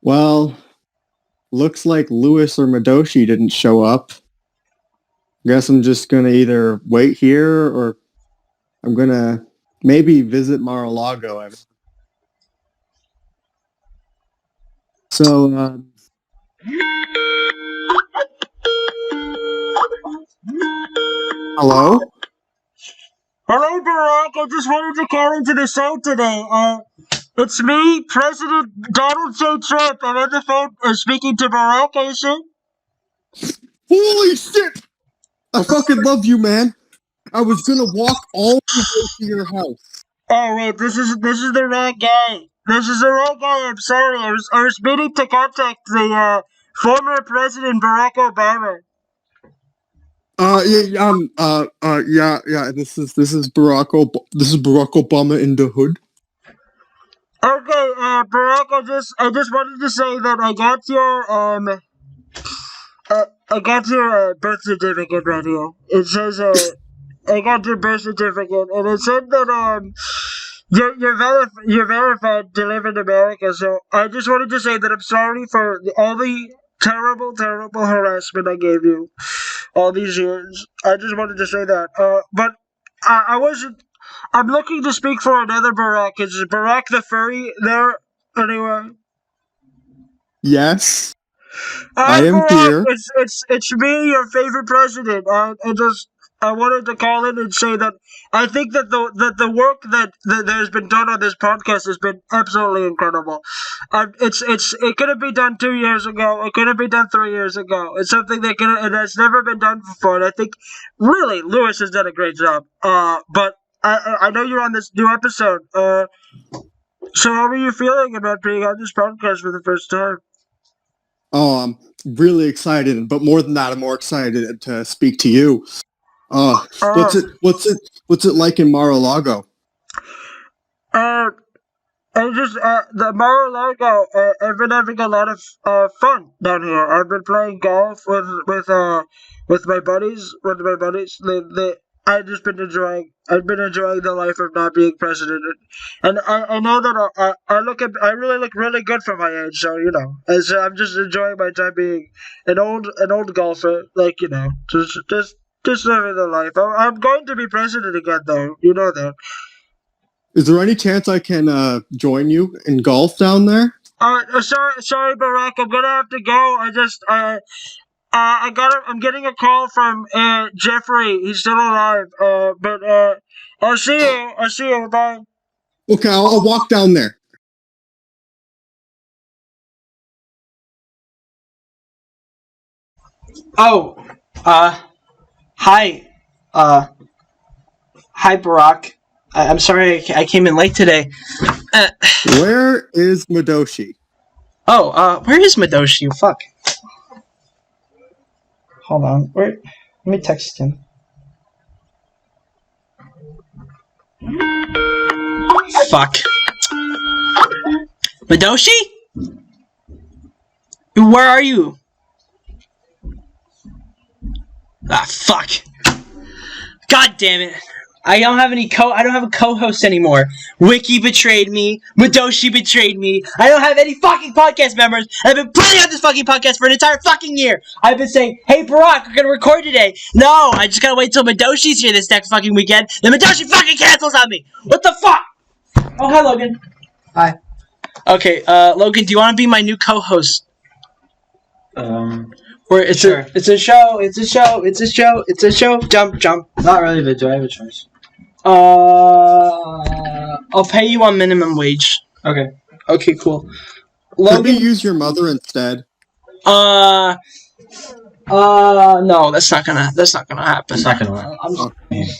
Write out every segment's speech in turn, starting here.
Well, looks like Lewis or Madoshi didn't show up. Guess I'm just gonna either wait here or I'm gonna maybe visit Mar-a-Lago. So, hello? Hello, Barack. I just wanted to call into the show today. It's me, President Donald J. Trump. I'm on the phone speaking to Barack, I assume? Holy shit! I fucking love you, man. I was gonna walk all the way to your house. Oh, wait, this is the wrong guy. This is the wrong guy. I'm sorry. I was meaning to contact the, former President Barack Obama. Yeah. This is Barack Obama in the hood. Okay, Barack, I just wanted to say that I got your birth certificate right here. It says, I got your birth certificate, and it said that, you're verified to live in America, so I just wanted to say that I'm sorry for all the terrible, terrible harassment I gave you all these years. I just wanted to say that. But I wasn't. I'm looking to speak for another Barack. Is Barack the furry there anyway? Yes, I am Barack, here. it's me, your favorite president. I wanted to call in and say that I think that the work that has been done on this podcast has been absolutely incredible. It could have been done 2 years ago. It could have been done 3 years ago. It's something that it has never been done before. And I think really Lewis has done a great job. But I know you're on this new episode. So how are you feeling about being on this podcast for the first time? Oh, I'm really excited, but more than that, I'm more excited to speak to you. What's it like in Mar-a-Lago? The Mar-a-Lago, I've been having a lot of fun down here. I've been playing golf with my buddies. I've been enjoying the life of not being president, and I know that I really look really good for my age. So I'm just enjoying my time being an old golfer, just living the life. I'm going to be president again, though. You know that. Is there any chance I can join you in golf down there? Sorry, Barack. I'm gonna have to go. I'm getting a call from Jeffrey. He's still alive. I'll see you. Bye. Okay, I'll walk down there. Oh, hi. Hi, Barack. I'm sorry I came in late today. Where is Madoshi? Where is Madoshi? Fuck. Hold on. Where? Let me text him. Fuck. Madoshi? Where are you? Ah, fuck. God damn it. I don't have a co-host anymore. Wiki betrayed me. Madoshi betrayed me. I don't have any fucking podcast members. I've been putting on this fucking podcast for an entire fucking year. I've been saying, hey Barack, we're gonna record today. No, I just gotta wait till Madoshi's here this next fucking weekend. Then Madoshi fucking cancels on me. What the fuck? Oh, hi Logan. Hi. Okay, Logan, do you want to be my new co-host? Where it's sure. It's a show. Jump. Not really, but do I have a choice? I'll pay you on minimum wage. Okay. Okay, cool. Logan, could you use your mother instead? No, that's not gonna happen. It's not gonna happen.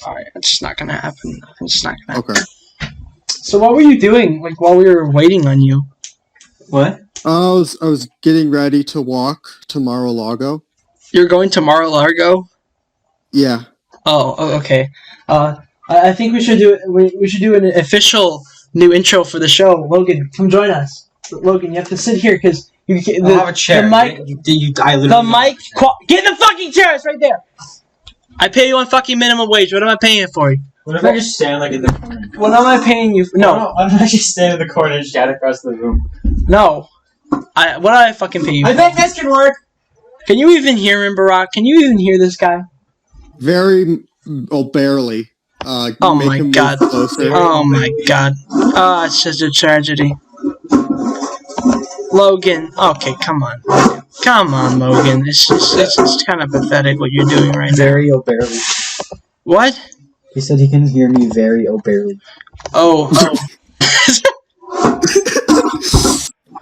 Alright, it's just not gonna happen. Okay. So what were you doing, while we were waiting on you? What? I was getting ready to walk to Mar-a-Lago. You're going to Mar-a-Lago? Yeah. Oh, okay. I think we should do an official new intro for the show. Logan, come join us. Logan, you have to sit here because I have a chair. The mic. Get in the fucking chair. It's right there. I pay you on fucking minimum wage. What am I paying it for? What if I just stand in the corner? What am I paying you for? No. Why don't I just stand in the corner and shout across the room? No. What do I fucking pay you? I think this can work. Can you even hear him, Barack? Can you even hear this guy? Barely. Oh make my him move god. closer. Oh my god. Oh, it's such a tragedy. Logan. Okay, come on. Come on, Logan. It's just kind of pathetic what you're doing right now. Very barely. What? He said he can hear me very barely. Oh.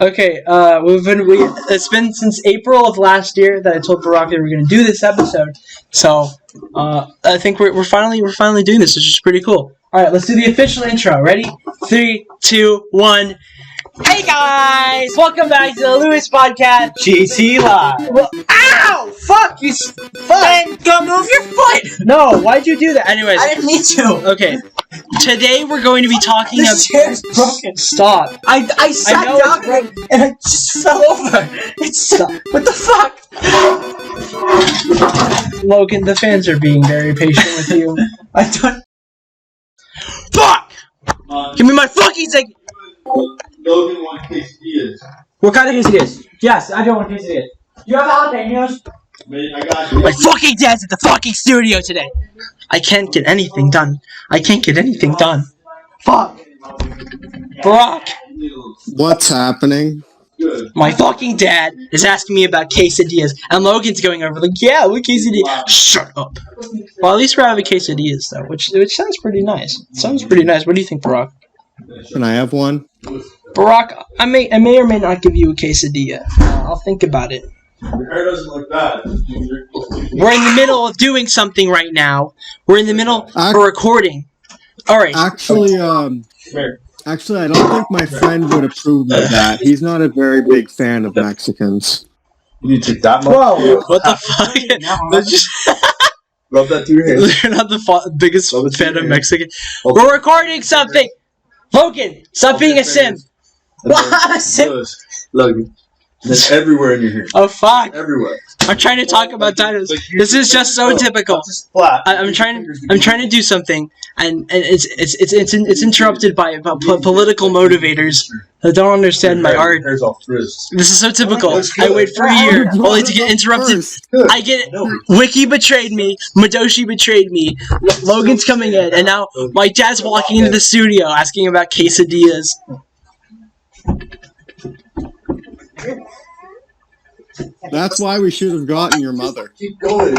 Okay, it's been since April of last year that I told Barack that we were going to do this episode. So, I think we're finally doing this, which is pretty cool. All right, let's do the official intro. Ready? 3, 2, 1. Hey guys! Welcome back to the Lewis Podcast. GT Live. Well, ow! Fuck you! Fuck! Don't move your foot. No, why'd you do that? Anyways, I didn't mean to. okay. Today we're going to be talking about. This chair's broken. Stop. I sat know it's down and I just fell over. Stop. What the fuck? Logan, the fans are being very patient with you. I don't. Fuck! Give me my fucking second. Logan wants quesadillas. What kind of quesadillas? Yes, I don't want quesadillas. You have jalapenos? I got you. My fucking dad's at the fucking studio today. I can't get anything done. Fuck. Barack, What's happening? Good. my fucking dad is asking me about quesadillas, and Logan's going over like, yeah, what quesadilla? Shut up. Well, at least we're having quesadillas though, which sounds pretty nice. What do you think, Barack? Can I have one? Barack, I may or may not give you a quesadilla. I'll think about it. Your hair doesn't look bad. We're in the middle of doing something right now. We're in the middle of recording. All right. Actually, I don't think my friend would approve of that. He's not a very big fan of Mexicans. You need to take that much? Whoa. What the fuck? Let's just Rub that through your hair. You're not the biggest Rub it fan through of your Mexican. Okay. We're recording something. Logan, stop being a sim. Logan. That's everywhere in your hair. Oh fuck! Everywhere. I'm trying to talk about dinosaurs. This is just so typical. Just flat. I'm trying to do something, and it's interrupted by political motivators that don't understand my art. Hair's all frizzed. This is so typical. I wait for a year only to get interrupted. I get it. Wiki betrayed me. Madoshi betrayed me. Logan's coming in, and now my dad's walking into the studio asking about quesadillas. That's why we should have gotten your mother. Keep going.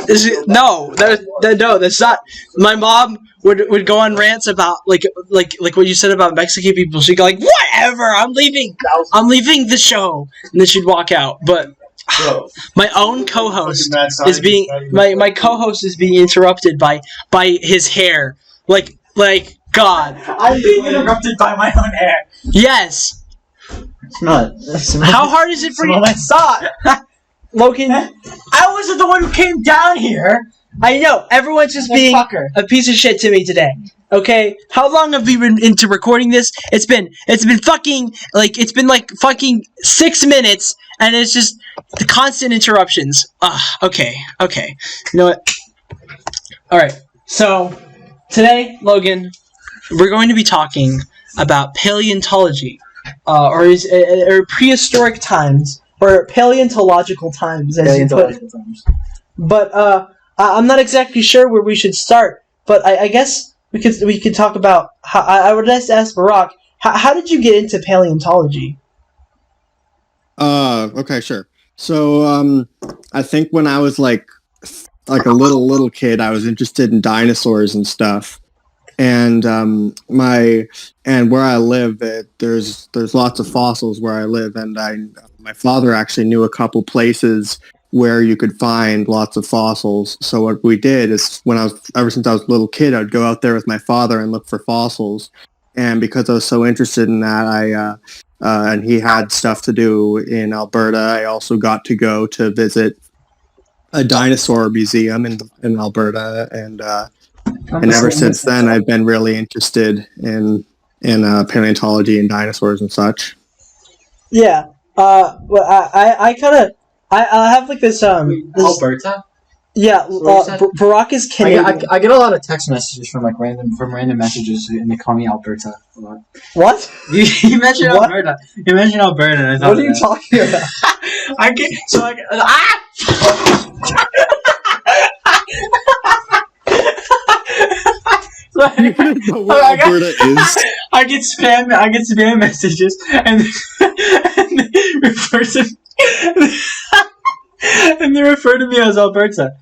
No, that's not. My mom would go on rants about like what you said about Mexican people. She'd go like, whatever, I'm leaving the show, and then she'd walk out. But my own co-host is being my co-host is being interrupted by his hair. Like God. I'm being interrupted by my own hair. Yes. It's not. How hard is it for you? Stop! Logan, I wasn't the one who came down here. I know everyone's just being a piece of shit to me today. Okay, how long have we been into recording this? It's been fucking 6 minutes, and it's just the constant interruptions. Okay. You know what? All right. So today, Logan, we're going to be talking about paleontology, or prehistoric times, or paleontological times, as you put it. But I'm not exactly sure where we should start. But I guess we could talk about how. I would just ask Barack, how did you get into paleontology? Okay, sure. So, I think when I was like a little kid, I was interested in dinosaurs and stuff. And where I live, there's lots of fossils where I live, and my father actually knew a couple places where you could find lots of fossils. So what we did is, ever since I was a little kid, I'd go out there with my father and look for fossils. And because I was so interested in that, and he had stuff to do in Alberta, I also got to go to visit a dinosaur museum in Alberta, and ever since then, I've been really interested in paleontology and dinosaurs and such. Yeah. Well, I have like this Alberta? Yeah, what you said? Barack is Canadian. I get a lot of text messages from random messages, and they call me Alberta a lot. What? You mentioned What? Alberta. You mentioned Alberta. And I thought What are you talking about? I get so like You don't know where I got- Alberta is. I get spam messages and they refer to and they refer to me as Alberta.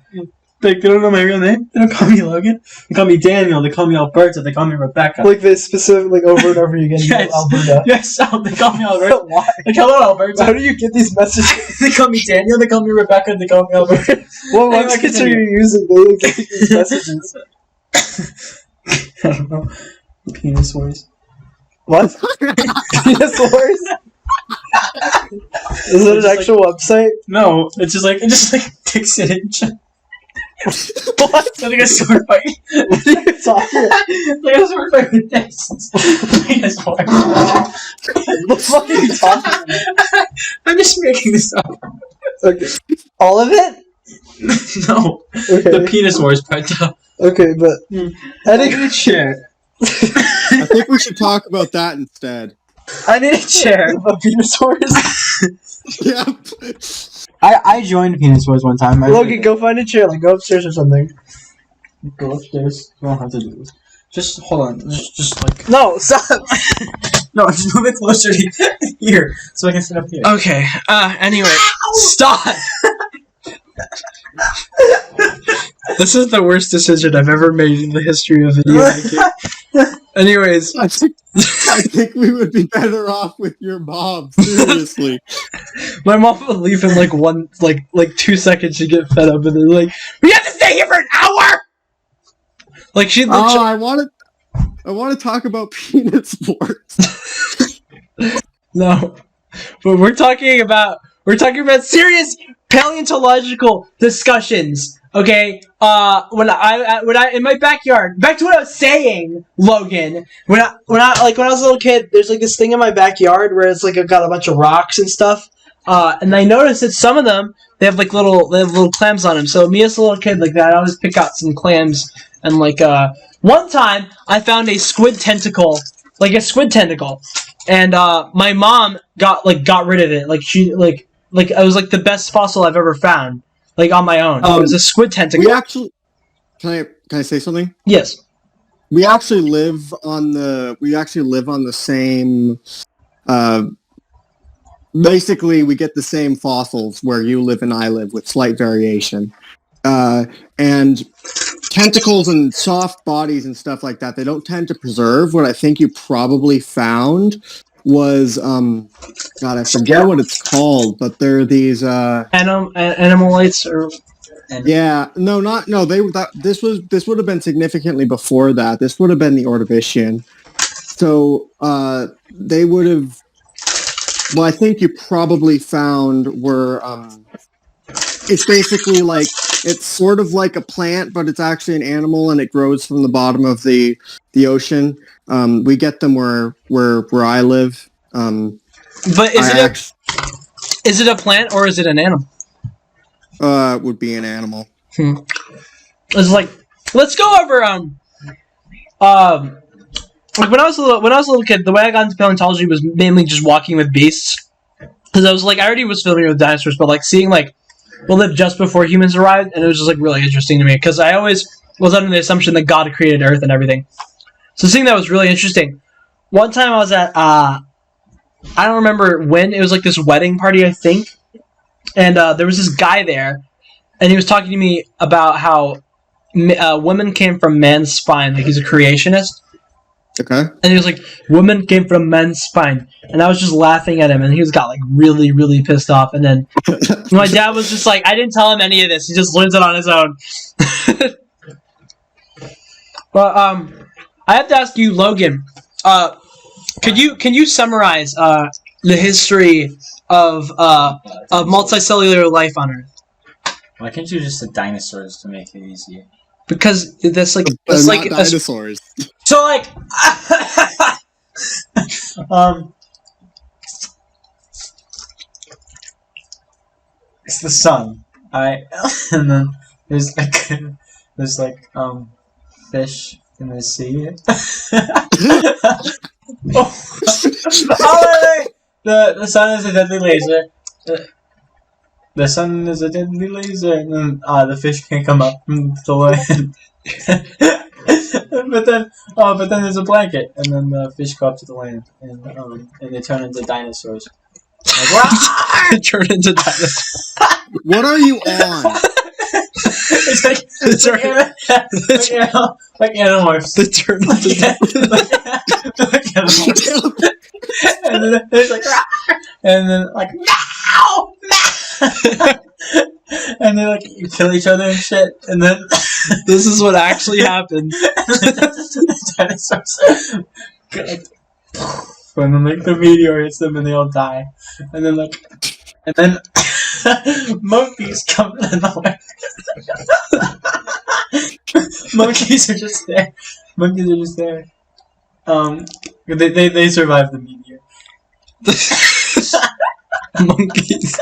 Like they don't know my real name. They don't call me Logan. They call me Daniel. They call me Alberta. They call me Rebecca. Like they specifically over and over again. Yes. Alberta. Yes, they call me Alberta. Why? They call me Alberta. How do you get these messages? They call me Daniel. They call me Rebecca. They call me Alberta. What Anyway, websites are continue. you using? They get these messages. I don't know. Penis wars. What? Penis wars? Is it an actual website? No, it just dicks in it. What? It's like a sword fight. What are you talking about? Like a sword fight with dicks. Penis wars. What the fuck are you talking about? I'm just making this up. Okay. All of it? No. Okay. The penis wars part though. Okay, but I need a chair. I think we should talk about that instead. I need a chair. about penis wars? Yep. I joined Penis Wars one time. Logan, go find a chair. Like, go upstairs or something. Go upstairs. You don't have to do this. Just hold on. Just like No, stop. no, just move it closer to here so I can sit up here. Okay. Anyway, stop. This is the worst decision I've ever made in the history of video making. Anyways, I think we would be better off with your mom. Seriously. My mom would leave in like 2 seconds to get fed up, and then like, we have to stay here for an hour. Like she. Oh, I want to talk about penis sports. No, but we're talking about serious paleontological discussions. Okay, when I in my backyard. Back to what I was saying, Logan. When I was a little kid, there's like this thing in my backyard where it's like I've got a bunch of rocks and stuff. And I noticed that some of them they have little clams on them. So me as a little kid, like that, I always pick out some clams. And like one time, I found a squid tentacle, and my mom got rid of it. Like she like it was like the best fossil I've ever found. Like on my own. It was a squid tentacle. We actually can I say something? Yes. We actually live on the same. Basically, we get the same fossils where you live and I live, with slight variation. And tentacles and soft bodies and stuff like that, they don't tend to preserve. What I think you probably found was God, I forget what it's called, but there are these Animalites or yeah, this would have been significantly before that. This would have been the Ordovician. So they would have. Well, I think you probably found were. It's basically like it's sort of like a plant, but it's actually an animal, and it grows from the bottom of the ocean. We get them where I live. But is it a plant or is it an animal? It would be an animal. It's like, let's go over like when I was a little kid, the way I got into paleontology was mainly just walking with beasts. Because I already was familiar with dinosaurs, but like seeing like what lived just before humans arrived, and it was just like really interesting to me. Because I always was under the assumption that God created Earth and everything. So seeing that was really interesting. One time I was at I don't remember when, it was like this wedding party, I think. And there was this guy there, and he was talking to me about how women came from man's spine. Like, he's a creationist. Okay. And he was like, women came from man's spine. And I was just laughing at him, and he got like really, really pissed off. And then my dad was just like, I didn't tell him any of this. He just learns it on his own. But I have to ask you, Logan, can you summarize the history of multicellular life on Earth? Why can't you just say dinosaurs to make it easier? Because that's like dinosaurs. So like it's the sun. And then there's like fish in the sea. Oh, the sun is a deadly laser. The sun is a deadly laser, and then the fish can't come up from the land. but then there's a blanket, and then the fish go up to the land, and they turn into dinosaurs. Like, They turn into dinosaurs. What are you on? it's like animorphs. They turn into like animorphs. And then there's like, and then like, no, and they like kill each other and shit, and then This is what actually happened. the dinosaurs go, like, and then like the meteor hits them and they all die, and then monkeys come in the way. Monkeys are just there. They survive the meteor. Monkeys.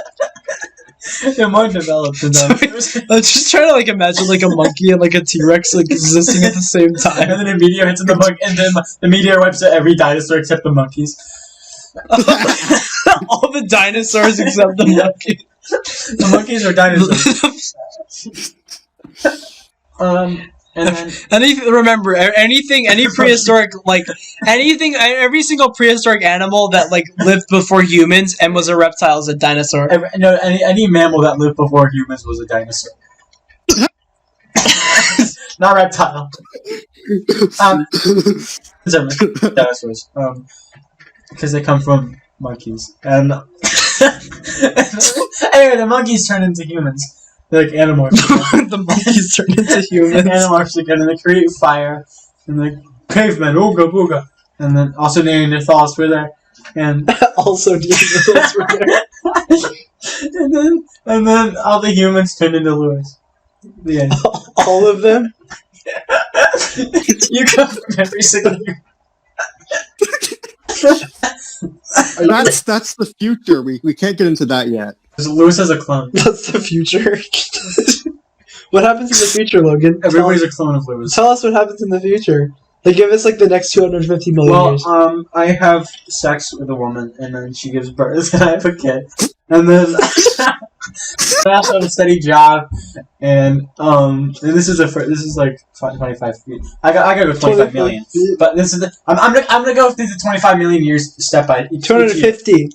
They're more developed than them. I'm just trying to like imagine like a monkey and like a T-Rex like existing at the same time. And then a meteor hits the monkey, and then the meteor wipes out every dinosaur except the monkeys. All the dinosaurs except the monkey. The monkeys are dinosaurs. And then Remember, any prehistoric, like, every single prehistoric animal that, like, lived before humans and was a reptile is a dinosaur. any mammal that lived before humans was a dinosaur. Not reptile. Dinosaurs. Because they come from monkeys. And anyway, the monkeys turn into humans. They're like animorphs. The monkeys turn into humans. Animorphs again, and they create fire. And the cavemen, ooga booga. And then also Neanderthals were there. And Also, Neanderthals were there. and then all the humans turned into lures. The end. All of them? You come from every single human. That's the future. We can't get into that yet. Lewis has a clone. That's the future. What happens in the future, Logan? Everybody's a clone of Lewis. Tell us what happens in the future. Like, give us like the next 250 million years. Well, I have sex with a woman, and then she gives birth, and I have a kid, and then I also have a steady job, and this is like 25 feet. I gotta go 25 million, but this is I'm gonna go through the 25 million years step by 250.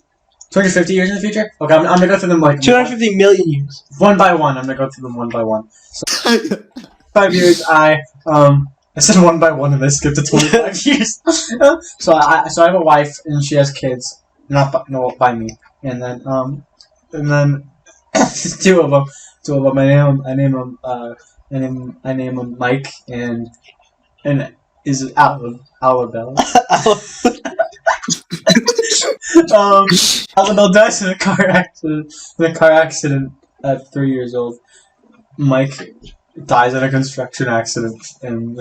250 years in the future. Okay, I'm gonna go through them like 250 million years. one by one. I'm gonna go through them one by one. So, 5 years. I said one by one, and I skipped to 25 years. So I have a wife, and she has kids, not by me, and then two of them. I name them Mike and is Alabella. Alabella dies in a car accident at 3 years old. Mike dies in a construction accident, and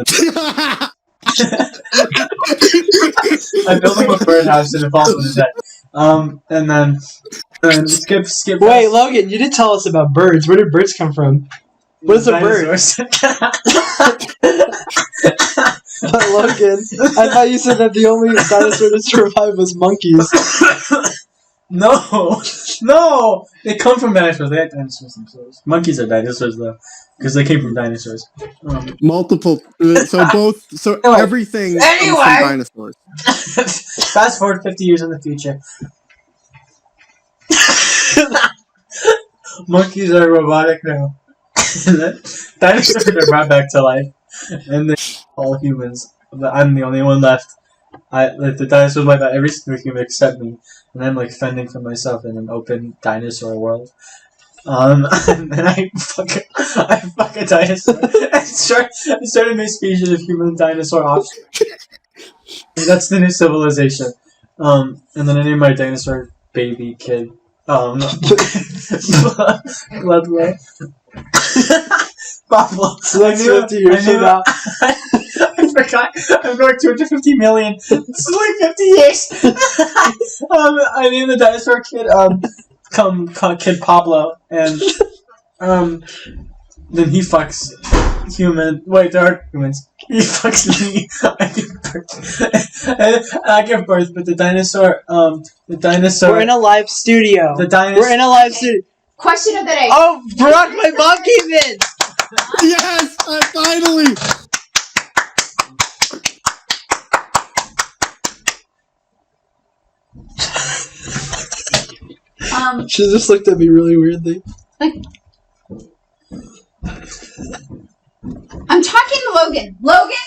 I built him a birdhouse and it falls on his head. And then skip. Wait, Logan, you didn't tell us about birds. Where did birds come from? What is a bird? Logan, I thought you said that the only dinosaur to survive was monkeys. No, they come from dinosaurs. They had dinosaurs themselves. Monkeys are dinosaurs though, because they came from dinosaurs. Multiple. So everything comes from dinosaurs. Fast forward 50 years in the future. Monkeys are robotic now. Dinosaurs are brought back to life, and they're all humans. But I'm the only one left. The dinosaurs wipe out every single human except me, and I'm like fending for myself in an open dinosaur world. And then I fuck a dinosaur and start a new species of human dinosaur offspring. That's the new civilization. And then I name my dinosaur baby kid. Bloodway. Pablo. That's 50 years from now. I forgot. I'm going 250 million. This is like 50 years. I named the dinosaur kid Kid Pablo, and Then he fucks human. Wait, there are humans. He fucks me. I give birth. I give birth, but the dinosaur. We're in a live studio. We're in a live studio. Question of the day. Oh, Brock, my mom came in. Yes, I finally. She just looked at me really weirdly. I'm talking to Logan. Logan,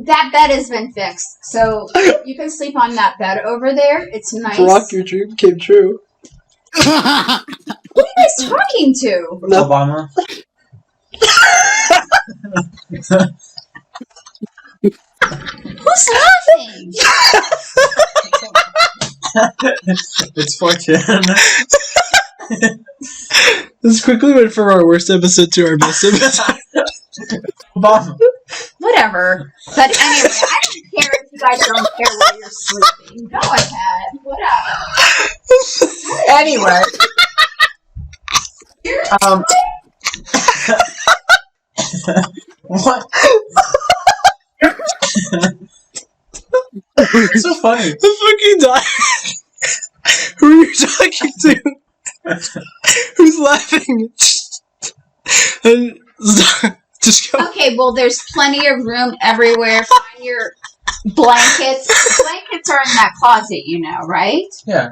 that bed has been fixed, so you can sleep on that bed over there. It's nice. Brock, your dream came true. Who are you guys talking to? Obama. Who's laughing? It's fortune. This quickly went from our worst episode to our best episode. Obama. Whatever. But anyway, I don't care if you guys don't care where you're sleeping. Go ahead. Whatever. Anyway. What? It's so funny. The fucking die. Who are you talking to? Who's laughing? And just go. Okay, well, there's plenty of room everywhere. Find your blankets. Blankets are in that closet, you know, right? Yeah.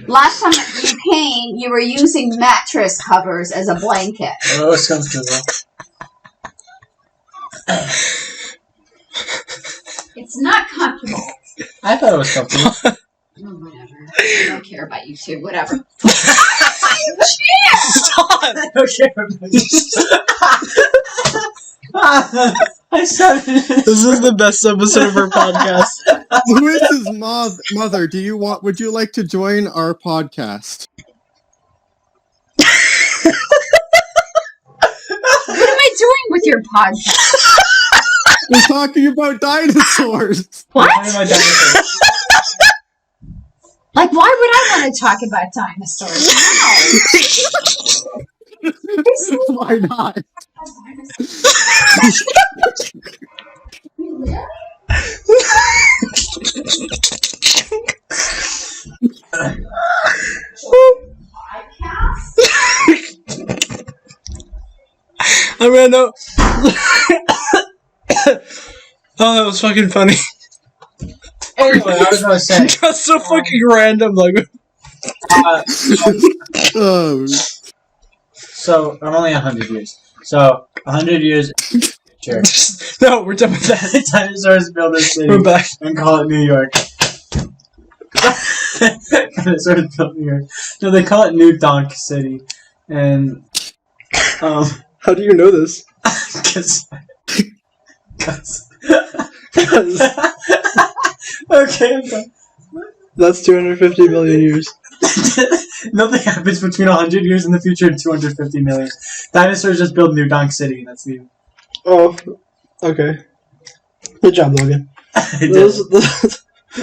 Last time you came, you were using mattress covers as a blanket. It was comfortable. It's not comfortable. I thought it was comfortable. Oh, whatever. I don't care about you two. Whatever. Stop! I don't care about this. I said it. This is the best episode of our podcast. Lewis's mother, would you like to join our podcast? What am I doing with your podcast? We're talking about dinosaurs. What? Talking about dinosaurs. Like, why would I want to talk about dinosaurs? No. Why not? I ran out. Oh, that was fucking funny. Anyway, I was gonna say. That's so fucking random, like. Oh. So I'm only 100 years. So 100 years. Sure. No, we're done with that. Dinosaurs build a city. We're back. And call it New York. Dinosaurs built New York. No, they call it New Donk City. And How do you know this? Cause okay, I'm done. That's 250 million years. Nothing happens between 100 years in the future and 250 million. Dinosaurs just build New Donk City. That's the. Oh, okay. Good job, Logan. I did.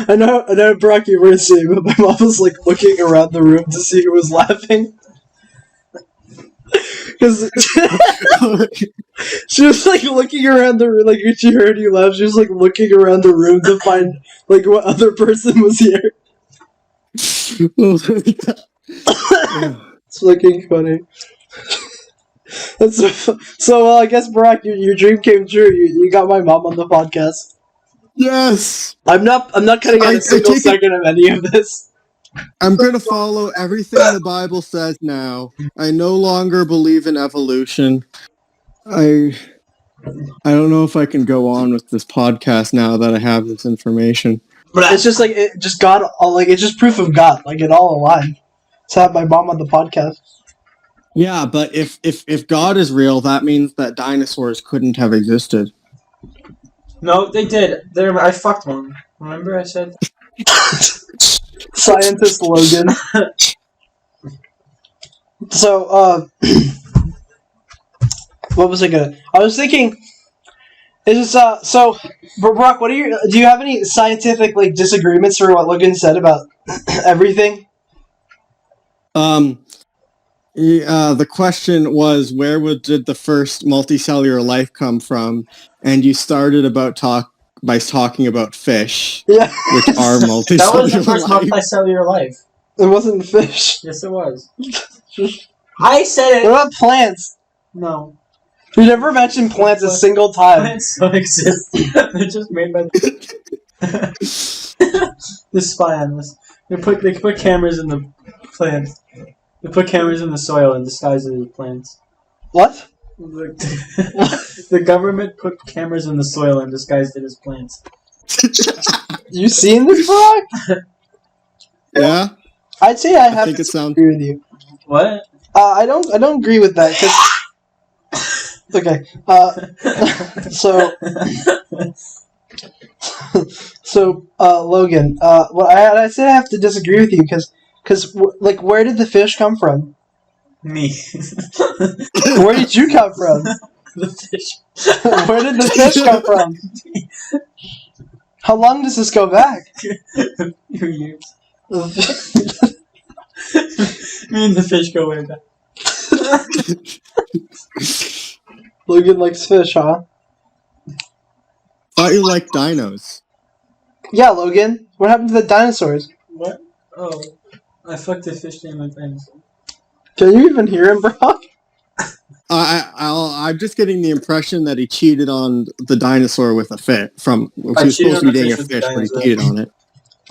I know, Brock, you weren't seeing, but my mom was like looking around the room to see who was laughing. Because she was like looking around the room, like when she heard you laugh, she was like looking around the room to find like what other person was here. It's fucking funny. So I guess Brock, your dream came true. You got my mom on the podcast. Yes. I'm not cutting out a single second of any of this. I'm going to follow everything the Bible says now. I no longer believe in evolution. I don't know if I can go on with this podcast now that I have this information. But it's just like it's just proof of God, like it all aligned. To have my mom on the podcast. Yeah, but if God is real, that means that dinosaurs couldn't have existed. No, they did. I fucked one. Remember I said? Scientist Logan. So, what was I gonna? I was thinking. Is this so? Brock, do you have any scientific like disagreements for what Logan said about everything? The question was, did the first multicellular life come from? And you started by talking about fish, Yeah. which are multicellular That was the first life. multicellular life. It wasn't fish. Yes, it was. I said What it. about plants? No. You never mentioned plants a single time. Plants don't exist. They're just made by the spy on us. They put cameras in the plants. They put cameras in the soil and disguise it as plants. What? The government put cameras in the soil and disguised it as plants. You seen this, Brock? Yeah, I'd say I have think to it sounds. agree with you. What? I don't agree with that because. Okay. So Logan. Well, I say I have to disagree with you because like, where did the fish come from? Me. Where did you come from? The fish. Where did the fish come from? How long does this go back? Years. Me and the fish go way back. Logan likes fish, huh? Thought you liked dinos. Yeah, Logan. What happened to the dinosaurs? What? Oh. I fucked the fish in my pants. Can you even hear him, Brock? I'm just getting the impression that he cheated on the dinosaur with a fish. He was cheated supposed to on be the dating a fish with fish, the but he dinosaur. cheated on it.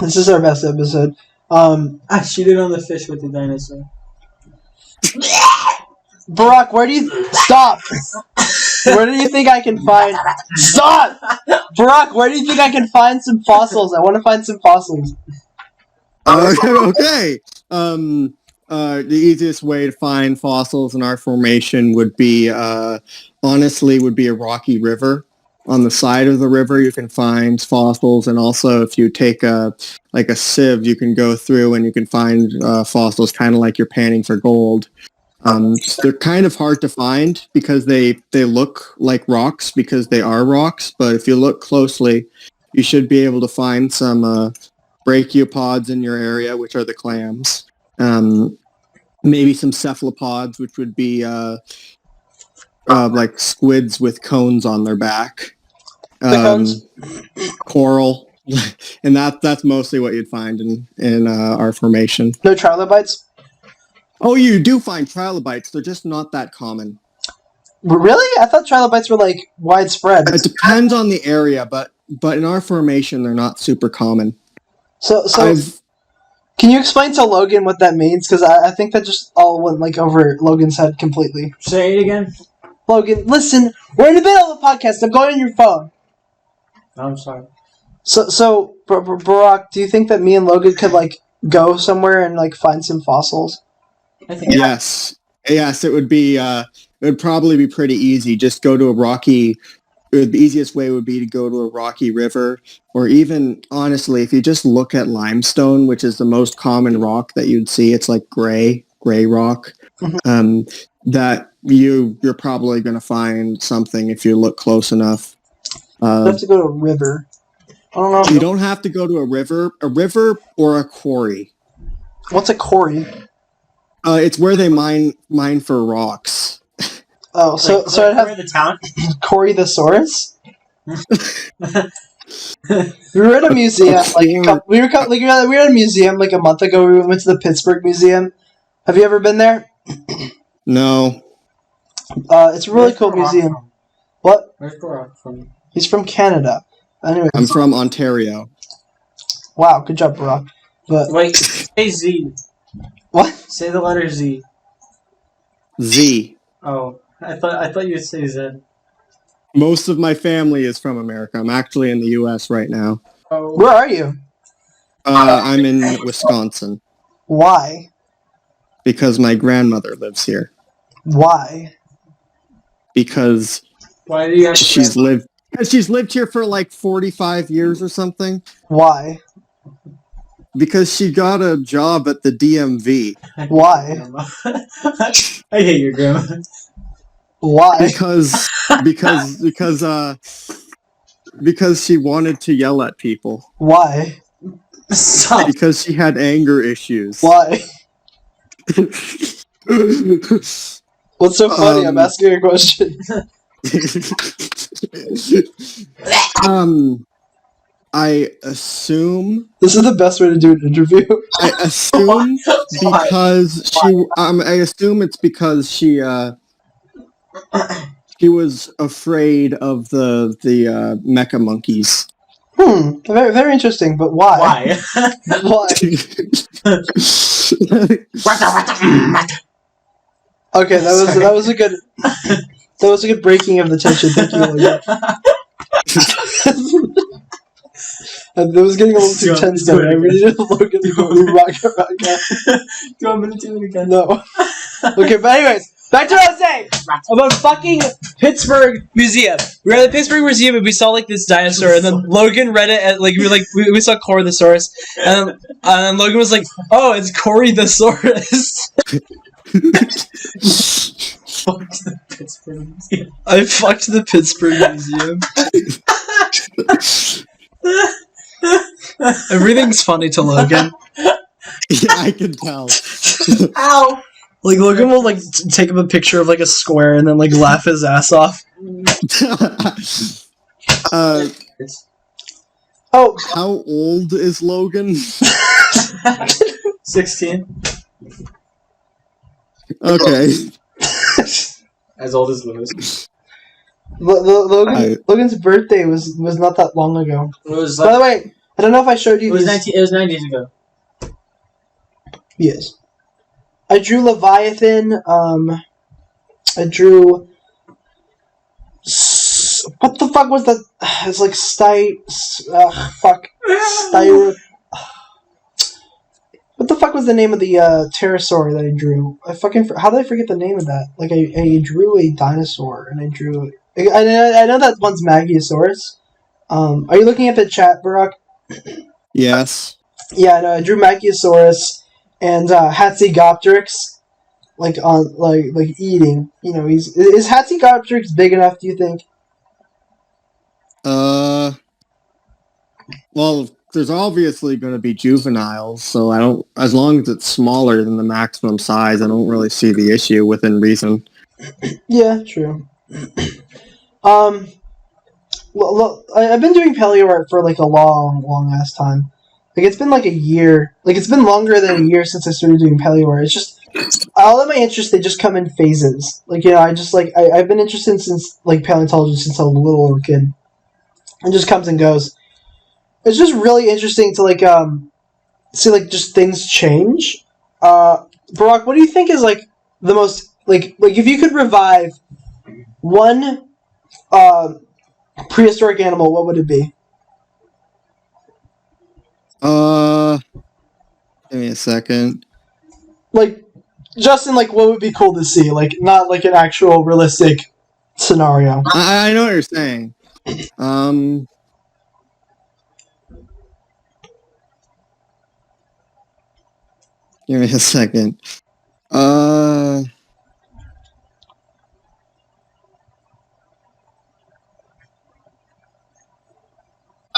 This is our best episode. I cheated on the fish with the dinosaur. Barack, where do you stop? Where do you think I can find? Stop, Barack. Where do you think I can find some fossils? I want to find some fossils. Okay. The easiest way to find fossils in our formation would be, honestly, a rocky river. On the side of the river, you can find fossils, and also if you take a sieve, you can go through and you can find fossils, kind of like you're panning for gold. So they're kind of hard to find because they look like rocks because they are rocks, but if you look closely, you should be able to find some brachiopods in your area, which are the clams. Maybe some cephalopods, which would be like squids with cones on their back. Cones? Coral, and that's mostly what you'd find in our formation. No trilobites? Oh, you do find trilobites. They're just not that common. Really? I thought trilobites were like widespread. It depends on the area, but in our formation, they're not super common. So can you explain to Logan what that means? Because I think that just all went like over Logan's head completely. Say it again. Logan, listen, we're in the middle of the podcast. I'm going on your phone. I'm sorry. So Barack, do you think that me and Logan could like go somewhere and like find some fossils? I think Yes, it would be. It would probably be pretty easy. Just go to a rocky. The easiest way would be to go to a rocky river, or even honestly, if you just look at limestone, which is the most common rock that you'd see, it's like gray rock. That you're probably going to find something if you look close enough. You have to go to a river. I don't know. You don't have to go to a river or a quarry. What's a quarry? It's where they mine for rocks. Oh, so I'd have the town. Cory the Saurus. We were at a museum we were at a museum like a month ago. We went to the Pittsburgh Museum. Have you ever been there? No. It's a really cool museum. From? What? Where's Barack from? He's from Canada. Anyway, I'm from Ontario. wow, good job, Barack. But Wait, say Z. what? Say the letter Z. Z. Oh, I thought you would say Z. Most of my family is from America. I'm actually in the U.S. right now. Oh. Where are you? I'm in Wisconsin Why? because my grandmother lives here. Why? Because Why do you have she's lived here for like 45 years or something. Why? Because she got a job at the DMV. Why? I hate your grandma. Why? Because she wanted to yell at people. Why? Stop. Because she had anger issues. Why? What's so funny? I'm asking a question. I assume. This is the best way to do an interview. I assume because she. I assume it's because she. She was afraid of the mecha monkeys. Very, very interesting. But why? Why? Why? Okay, that was a good breaking of the tension. Thank you, Logan. That was getting a little too tense there. I really did Logan to go rock. Do you want me to do it again? No. Okay, but anyways, back to what I was saying about fucking Pittsburgh Museum. We were at the Pittsburgh Museum and we saw like this dinosaur, and then Logan read it at we saw Corythosaurus, and then Logan was like, "Oh, it's Corythosaurus." Fucked the Pittsburgh Museum. I fucked the Pittsburgh Museum. Everything's funny to Logan. Yeah, I can tell. Ow! Like Logan will take up a picture of a square and then laugh his ass off. Oh, How old is Logan? 16. Okay. As old as Lewis. Logan's birthday was not that long ago. It was By the way, I don't know if I showed you it was these. 9 days ago. Yes. I drew Leviathan. I drew. What the fuck was that? It's like fuck. What the fuck was the name of the pterosaur that I drew? How did I forget the name of that? I drew a dinosaur and I drew. I know that one's Magiosaurus. Are you looking at the chat, Barack? Yes. Yeah, no, I drew Magiosaurus and Hatzigopteryx, eating. You know, is Hatzigopteryx big enough? Do you think? Well, there's obviously going to be juveniles, so I don't. As long as it's smaller than the maximum size, I don't really see the issue within reason. Yeah, true. Well, I've been doing paleo art for a long ass time. It's been a year. It's been longer than a year since I started doing paleo art. It's just all of my interests, they just come in phases. I've been interested since paleontology since I was a little kid. It just comes and goes. It's just really interesting to see just things change. Barack, what do you think is the most if you could revive one prehistoric animal, what would it be? Give me a second. Justin, what would be cool to see? Not an actual realistic scenario. I know what you're saying. Give me a second.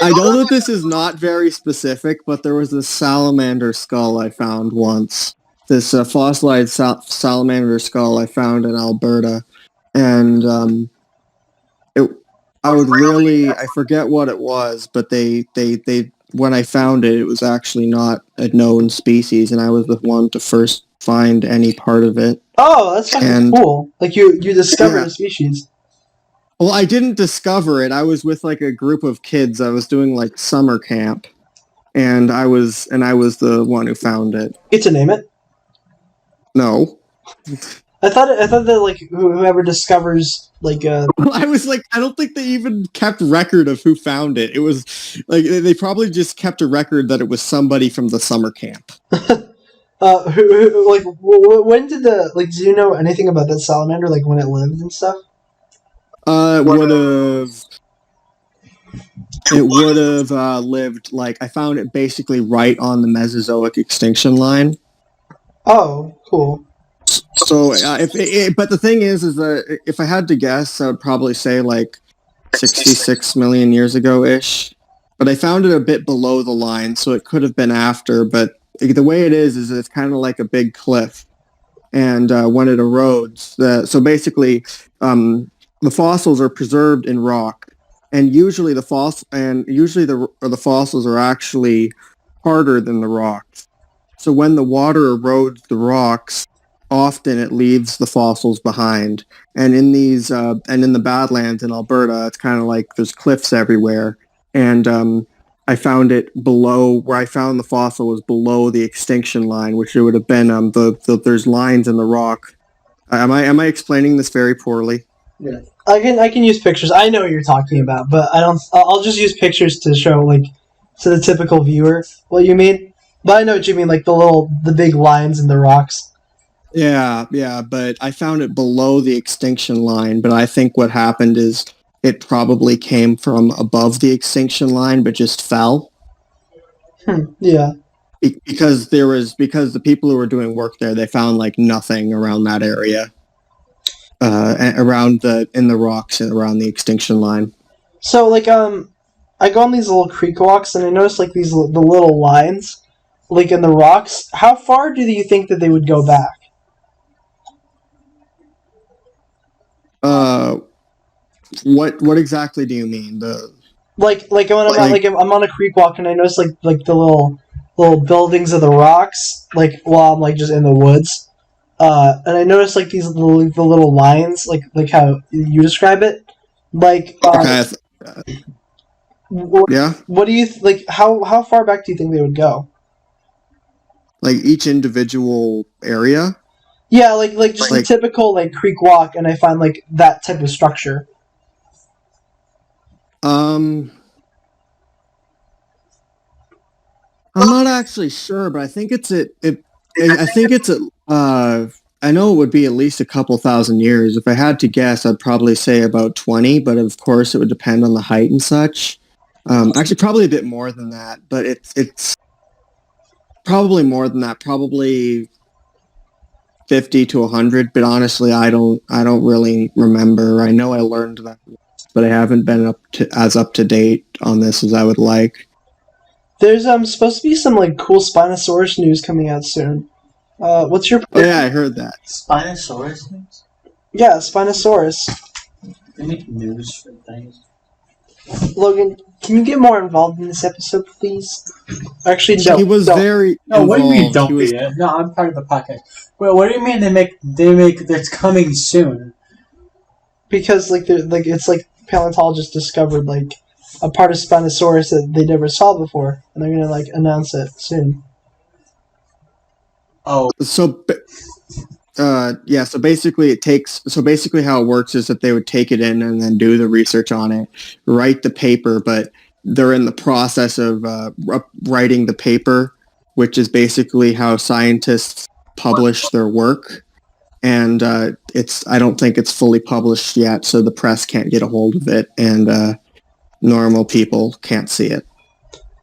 I know that this is not very specific, but there was this salamander skull I found once. This fossilized salamander skull I found in Alberta, and I forget what it was, but they when I found it, it was actually not a known species, and I was the one to first find any part of it. Oh, that's fucking cool. You discovered a species. Well, I didn't discover it. I was with a group of kids. I was doing summer camp, and I was the one who found it. Get to name it? No. I thought that whoever discovers I was I don't think they even kept record of who found it. It was they probably just kept a record that it was somebody from the summer camp. When did do you know anything about that salamander? When it lived and stuff? It would have lived I found it basically right on the Mesozoic extinction line. Oh, cool. So but the thing is that if I had to guess, I would probably say 66 million years ago ish. But I found it a bit below the line, so it could have been after. But the way it is it's kind of like a big cliff, and when it erodes, so basically, the fossils are preserved in rock, and usually the fossils are actually harder than the rocks. So when the water erodes the rocks, often it leaves the fossils behind. And in the Badlands in Alberta, it's kind of like there's cliffs everywhere. And I found it below where I found the fossil was below the extinction line, which it would have been there's lines in the rock. Am I explaining this very poorly? Yeah. I can use pictures. I know what you're talking about, but I don't. I'll just use pictures to show to the typical viewer what you mean. But I know what you mean, like the big lines in the rocks. Yeah, but I found it below the extinction line, but I think what happened is it probably came from above the extinction line, but just fell. Yeah. Because the people who were doing work there, they found like nothing around that area, in the rocks and around the extinction line. So I go on these little creek walks, and I notice the little lines, in the rocks. How far do you think that they would go back? What exactly do you mean? When I'm on a creek walk and I notice the little buildings of the rocks while I'm just in the woods, and I notice these the little lines like how you describe it, Okay, yeah, what do you how far back do you think they would go? Like each individual area? Yeah, just a typical creek walk, and I find that type of structure. I'm not actually sure, but I think I know it would be at least a couple thousand years. If I had to guess, I'd probably say about 20, but of course it would depend on the height and such. Actually, probably a bit more than that, but it's probably more than that, probably 50 to 100, but honestly, I don't really remember. I know I learned that, but I haven't been as up to date on this as I would like. There's supposed to be some cool Spinosaurus news coming out soon. What's your? Oh, yeah, I heard that. Spinosaurus news? Yeah, Spinosaurus. They make news for things. Logan, can you get more involved in this episode, please? Actually, no. He was very No, what do you mean? involved. Don't be it. No, I'm part of the podcast. Well, what do you mean? They make that's coming soon? Because it's paleontologists discovered a part of Spinosaurus that they never saw before, and they're gonna announce it soon. Oh, So basically how it works is that they would take it in and then do the research on it, write the paper, but they're in the process of writing the paper, which is basically how scientists publish their work. And I don't think it's fully published yet, so the press can't get a hold of it, and normal people can't see it.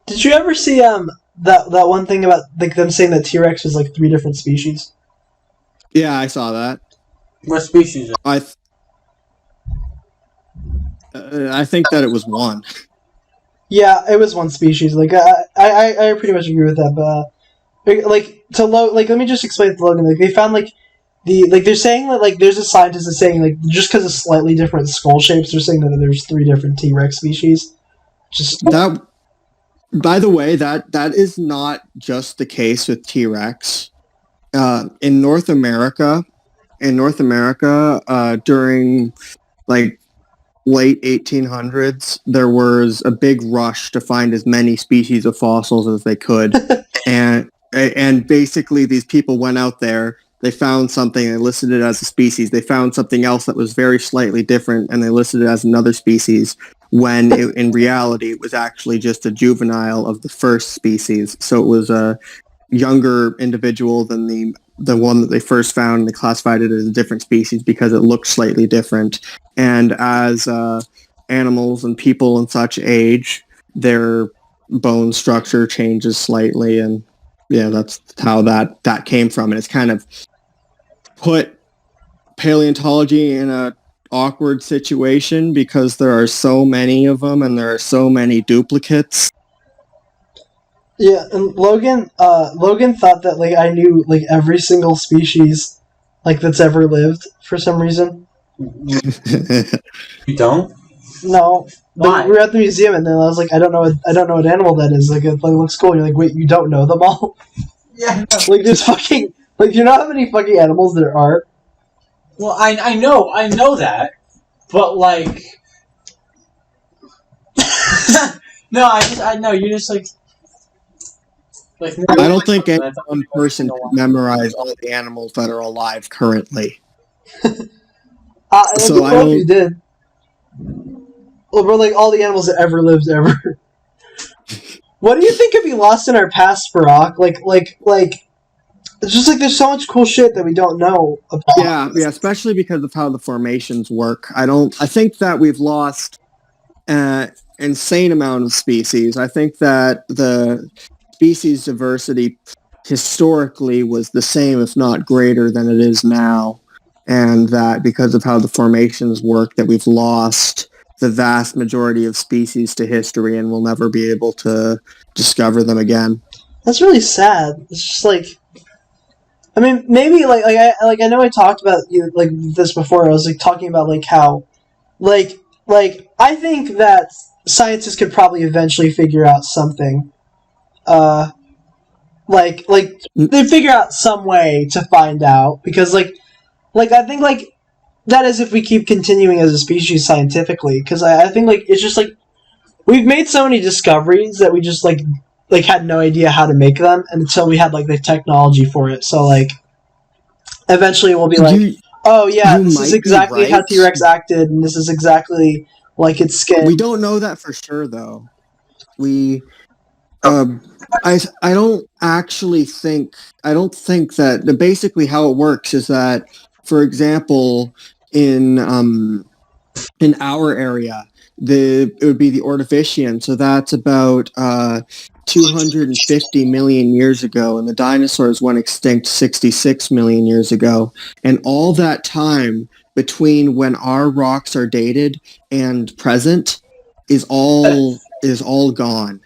Did you ever see that one thing about them saying that T-Rex was 3 different species? Yeah, I saw that. what species? I think that it was one. Yeah, it was one species. I pretty much agree with that. But let me just explain it to Logan. They found they're saying that there's a scientist that's saying just because of slightly different skull shapes, they're saying that there's 3 different T-Rex species. That, by the way, that is not just the case with T-Rex. In North America, during late 1800s, there was a big rush to find as many species of fossils as they could, and basically these people went out there. They found something and they listed it as a species. They found something else that was very slightly different and they listed it as another species, when in reality it was actually just a juvenile of the first species. So it was a younger individual than the one that they first found, and they classified it as a different species because it looked slightly different. And as animals and people and such age, their bone structure changes slightly, and yeah, that's how that came from. And it's kind of put paleontology in a awkward situation because there are so many of them and there are so many duplicates. Yeah, and Logan thought that I knew every single species like that's ever lived for some reason. You don't? No, but Why? we were at the museum, and then I was like, I don't know what animal that is. Like, it looks cool. And you're like, wait, you don't know them all? Yeah. No. Like, there's fucking like, you know how many fucking animals there are? Well, I know that, but like, no, I know you're just like. I don't think any one person can memorize all the animals that are alive currently. It'd So be I cool if don't- you did. Well, we're like all the animals that ever lived ever. What do you think could be lost in our past, Barack? Like, it's just like there's so much cool shit that we don't know about. Yeah, especially because of how the formations work. I think that we've lost an insane amount of species. I think that the species diversity historically was the same, if not greater, than it is now. And that because of how the formations work, that we've lost the vast majority of species to history and we'll never be able to discover them again. That's really sad. It's just like, I mean, maybe I know I talked about like this before. I was like talking about like how, like I think that scientists could probably eventually figure out something. Like they figure out some way to find out because like I think like that is if we keep continuing as a species scientifically because I think like it's just like we've made so many discoveries that we just like had no idea how to make them until we had like the technology for it. So like eventually we'll be like, oh yeah, this is exactly how T-Rex acted, and this is exactly like its skin. We don't know that for sure, though. I don't actually think. I don't think that. Basically, how it works is that, for example, in our area, it would be the Ordovician. So that's about 250 million years ago, and the dinosaurs went extinct 66 million years ago. And all that time between when our rocks are dated and present is all gone.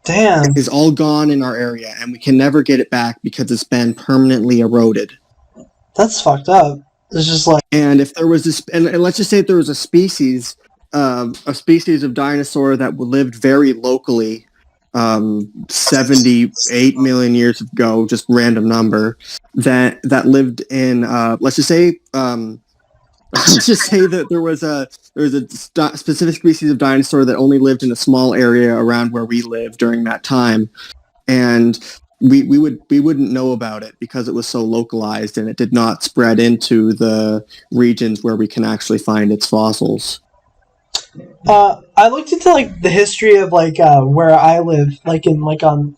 Damn. Is all gone in our area, and we can never get it back because it's been permanently eroded. That's fucked up. It's just like, and if there was this, and let's just say if there was a species of dinosaur that lived very locally, 78 million years ago, just random number, that lived in, let's just say that there was a specific species of dinosaur that only lived in a small area around where we live during that time, and we wouldn't know about it because it was so localized and it did not spread into the regions where we can actually find its fossils. I looked into like the history of like where I live, like in like on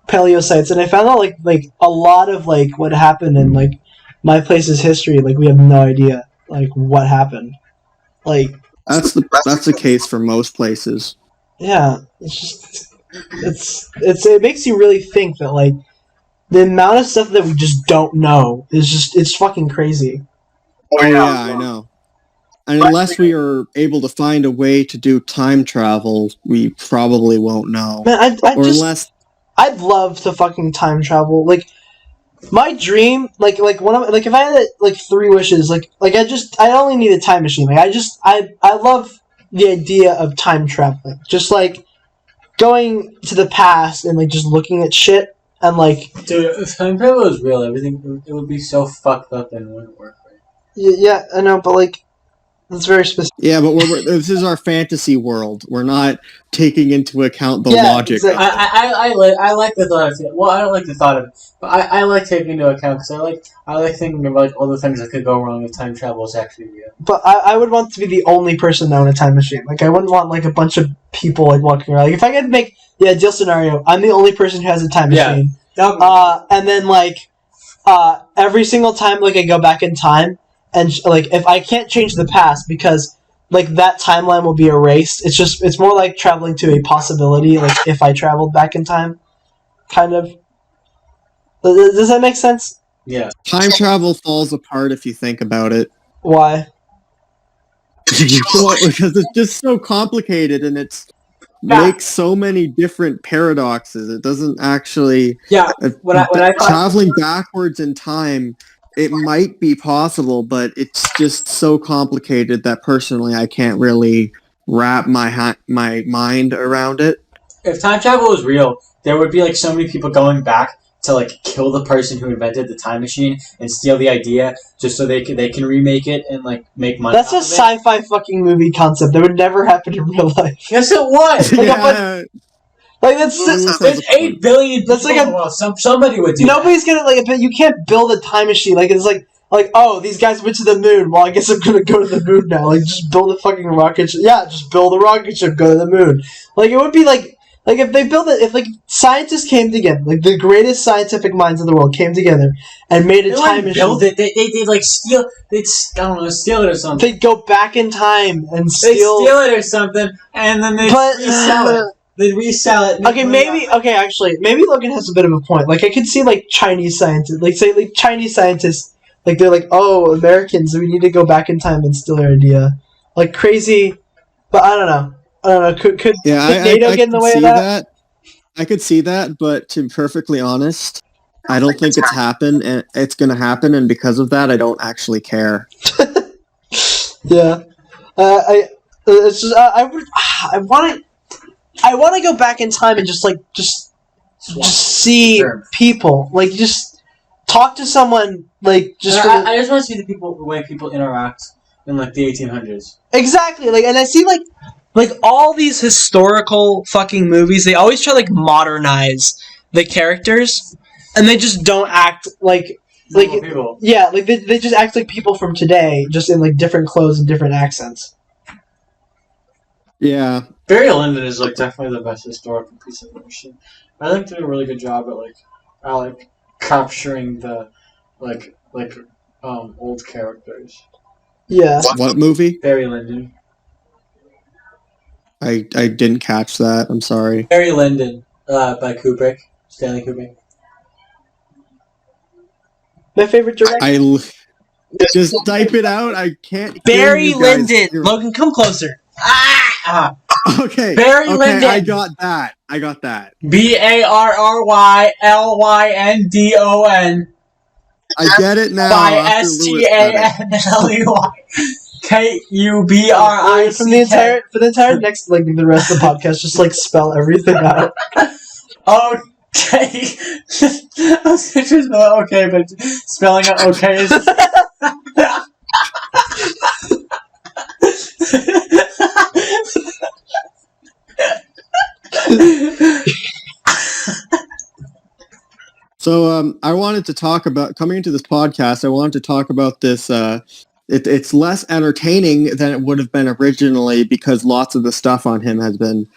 paleo sites, and I found out like a lot of like what happened in like my place's history. Like we have no idea like what happened. Like that's the case for most places. Yeah, it makes you really think that like the amount of stuff that we just don't know is it's fucking crazy. Oh yeah, I know. And unless we are able to find a way to do time travel, we probably won't know. Man, I'd love to fucking time travel. Like my dream, like one of like if I had like 3 wishes, like I only need a time machine. Like I love the idea of time traveling. Just like going to the past and like just looking at shit and like, dude, if time travel was real, everything it would be so fucked up and it wouldn't work right. Yeah, I know, but like that's very specific. Yeah, but this is our fantasy world. We're not taking into account the logic. Exactly. I like the thought of it. Well, I don't like the thought of it, but I like taking into account because I like thinking of like all the things that could go wrong if time travel is actually real. But I would want to be the only person to own a time machine. Like I wouldn't want like a bunch of people like walking around. Like if I could make the ideal scenario, I'm the only person who has a time machine. Yeah. And then like every single time like I go back in time. And like, if I can't change the past because like that timeline will be erased, it's more like traveling to a possibility. Like if I traveled back in time, kind of. Does that make sense? Yeah. Time travel falls apart if you think about it. Why? Because it's just so complicated and makes so many different paradoxes. It doesn't actually. Yeah. When I traveling backwards in time it might be possible, but it's just so complicated that personally I can't really wrap my mind around it. If time travel was real, there would be like so many people going back to like kill the person who invented the time machine and steal the idea just so they can remake it and like make money. That's a sci-fi fucking movie concept that would never happen in real life. Yes, it was. Yeah. Like that's There's 8 billion people That's like in the world. Somebody would do nobody's gonna like. But you can't build a time machine. Like it's like oh, these guys went to the moon. Well, I guess I'm gonna go to the moon now. Like just build a fucking rocket ship. Yeah, just build a rocket ship. Go to the moon. Like it would be like if they built it, if like scientists came together, like the greatest scientific minds in the world came together and made a time machine. Build it. They'd like steal. I don't know, steal it or something. They'd go back in time and They steal steal it or something, and then they resell it. They resell it. Okay, maybe. Okay, actually, maybe Logan has a bit of a point. Like, I could see like Chinese scientists, like Chinese scientists, like they're like, oh, Americans, we need to go back in time and steal their idea, like crazy. But I don't know. Could NATO get in the way of that? I could see that, but to be perfectly honest, I don't think it's happened, and it's going to happen, and because of that, I don't actually care. Yeah, it's just I want to go back in time and just see people, like just talk to someone, like just. I just want to see the way people interact in like the 1800s. Exactly, like, and I see like all these historical fucking movies, they always try to like modernize the characters, and they just don't act like people. Yeah, like they just act like people from today, just in like different clothes and different accents. Yeah. Barry Lyndon is like definitely the best historical piece of fiction. I think they did a really good job at capturing the old characters. Yeah. What movie? Barry Lyndon. I didn't catch that. I'm sorry. Barry Lyndon, by Kubrick, Stanley Kubrick. My favorite director. Just type it out. I can't. Barry Lyndon. Logan, come closer. Okay. Barry Lyndon. I got that. BARRYLYNDON. I get it now. By STANLEY. KUBRIC. For the entire next the rest of the podcast, just like spell everything out. Okay. I was going to spell okay, but spelling out okay is. So I wanted to talk about coming into this podcast. I wanted to talk about this. It's less entertaining than it would have been originally because lots of the stuff on him has been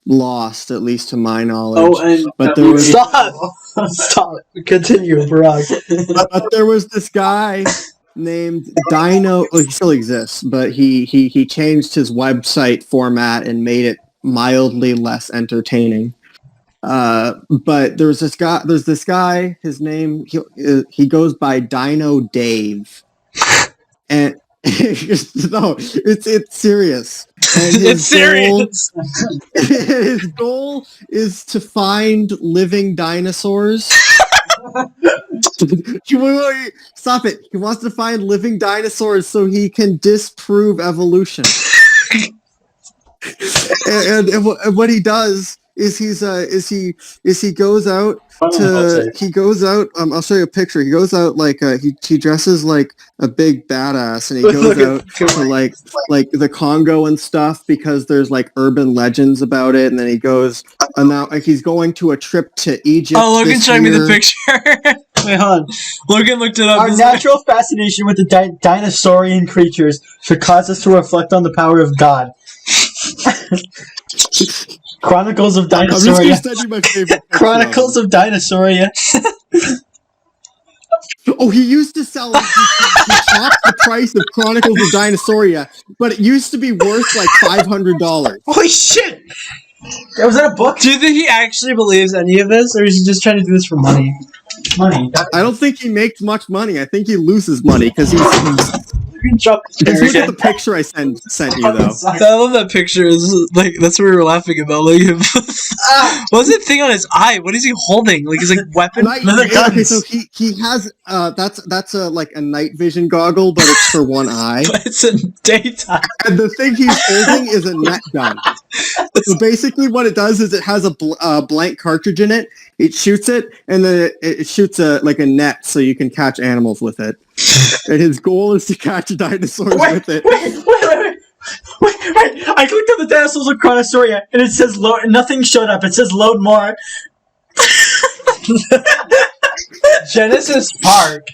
lost, at least to my knowledge. But there was stop. Continue, Parag. But there was this guy named Dino. Well, he still exists, but he changed his website format and made it mildly less entertaining. But there's this guy. His name he goes by Dino Dave, and no, it's serious. And It's serious. His goal is to find living dinosaurs. Stop it! He wants to find living dinosaurs so he can disprove evolution. and what he does is he goes out I'll show you a picture. He goes out he dresses like a big badass, and he goes out to like the Congo and stuff because there's like urban legends about it, and then he goes and now he's going to a trip to Egypt. Oh, Logan showed me the picture. Wait, hold on. Logan looked it up. Our natural fascination with the dinosaurian creatures should cause us to reflect on the power of God. Chronicles of Dinosauria. I'm just gonna send you my favorite picture. Chronicles of Dinosauria. Oh, he used to sell. He chopped the price of Chronicles of Dinosauria, but it used to be worth like $500. Holy shit! Was that a book? Do you think he actually believes any of this, or is he just trying to do this for money? Money. I don't think he makes much money. I think he loses money because he's screenshot. Just look at the picture I sent you though. I love that picture. Like that's what we were laughing about. Like, what's that thing on his eye? What is he holding? Like his weapon? Okay, so he has that's a like a night vision goggle, but it's for one eye. But it's in daytime. And the thing he's holding is a net gun. So basically, what it does is it has a blank cartridge in it. It shoots it, and then it shoots like a net, so you can catch animals with it. And his goal is to catch dinosaurs with it. Wait! I clicked on the dinosaurs of Chronosauria, and it says load. Nothing showed up. It says load more. Genesis Park.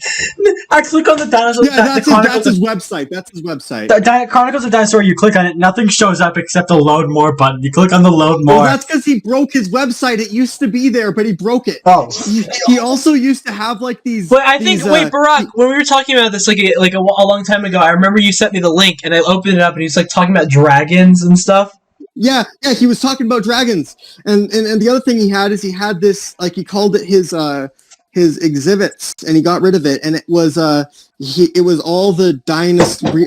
I click on the dinosaurs. Yeah, that's his website. That's his website. Chronicles of Dinosaur. You click on it. Nothing shows up except the load more button. You click on the load more. Well, that's because he broke his website. It used to be there, but he broke it. Oh. He also used to have like these. But I think Barack, when we were talking about this like a long time ago, I remember you sent me the link and I opened it up and he was like talking about dragons and stuff. Yeah, he was talking about dragons, and the other thing he had is he had this like he called it his exhibits, and he got rid of it, and it was all the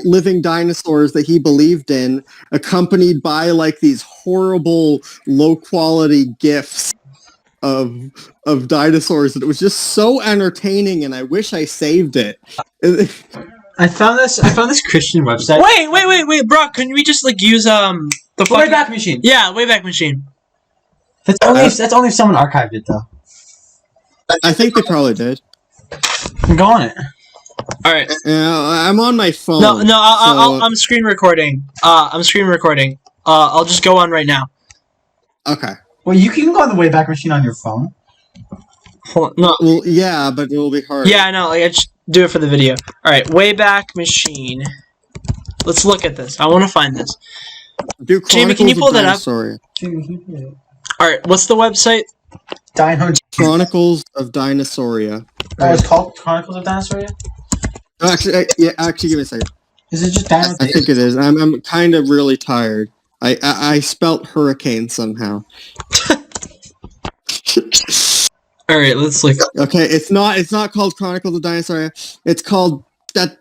living dinosaurs that he believed in, accompanied by like these horrible low quality GIFs of dinosaurs, and it was just so entertaining, and I wish I saved it. I found this Christian website. Wait, Brock, couldn't we just like use the Wayback Machine? Yeah, Wayback Machine. That's only if someone archived it though. I think they probably did. Go on it. All right. I'm on my phone. No, I'm screen recording. I'm screen recording. I'll just go on right now. Okay. Well, you can go on the Wayback Machine on your phone. No. Well, yeah, but it'll be hard. Yeah, I know. Like, I just do it for the video. All right, Wayback Machine. Let's look at this. I want to find this. Jamie, can you pull that up? All right, what's the website? Chronicles of Dinosauria. Oh, it's called Chronicles of Dinosauria? Oh, actually, give me a second. Is it just Dinosauria? I think it is. I'm kind of really tired. I spelt hurricane somehow. All right, let's look. Okay, it's not called Chronicles of Dinosauria. It's called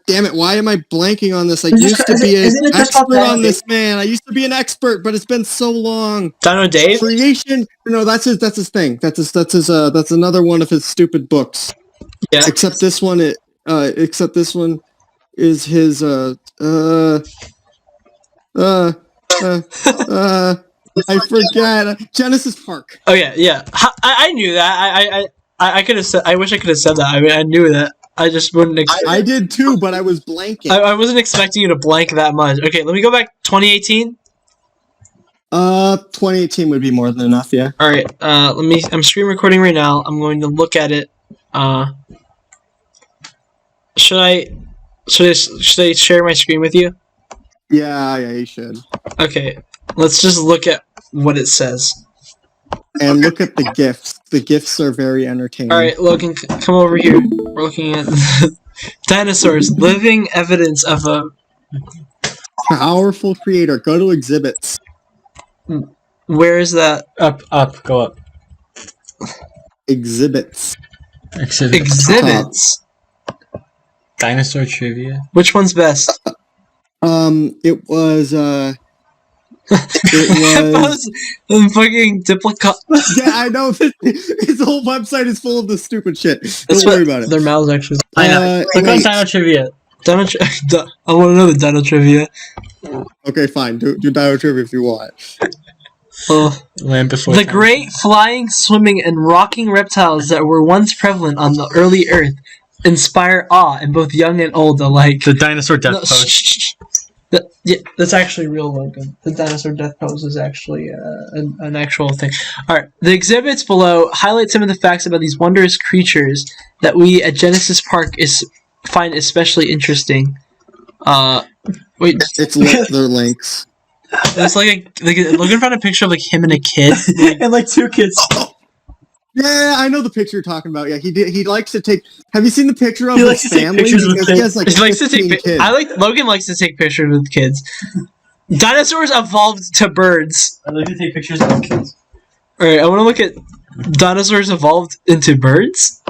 damn it, why am I blanking on this? I used to be an expert on this, man. I used to be an expert, but it's been so long. Dino Dave? Creation. No, that's his thing. That's another one of his stupid books. Yeah. Except this one is his I forget. Genesis Park. Oh yeah. I knew that. I could have said. I wish I could have said that. I mean, I knew that. I just wouldn't. I did too, but I was blanking. I wasn't expecting you to blank that much. Okay, let me go back. 2018. 2018 would be more than enough. Yeah. All right. I'm screen recording right now. I'm going to look at it. Should I share my screen with you? Yeah, you should. Okay. Let's just look at what it says. And look at the GIFs. The GIFs are very entertaining. Alright, Logan, come over here. We're looking at dinosaurs, living evidence of a powerful creator. Go to exhibits. Where is that? Up, go up. Exhibits. Exhibits? Dinosaur trivia. Which one's best? It was, fucking duplicate. Yeah, I know. His whole website is full of this stupid shit. Don't worry about it. Their mouths actually. Click on Dino Trivia. I want to know the Dino Trivia. Okay, fine. Do Dino Trivia if you want. Land before the great flying, swimming, and rocking reptiles that were once prevalent on the early Earth inspire awe in both young and old alike. The dinosaur death pose. Yeah, that's actually real, Logan. The dinosaur death pose is actually an actual thing. Alright, the exhibits below highlight some of the facts about these wondrous creatures that we at Genesis Park find especially interesting. Wait. They're links. It's like Logan found a picture of like him and a kid. And like two kids. Yeah, I know the picture you're talking about. Yeah, he likes to take. Have you seen the picture of his family? He has like he likes to take kids. Logan likes to take pictures with kids. Dinosaurs evolved to birds. I like to take pictures of kids. Alright, I want to look at dinosaurs evolved into birds.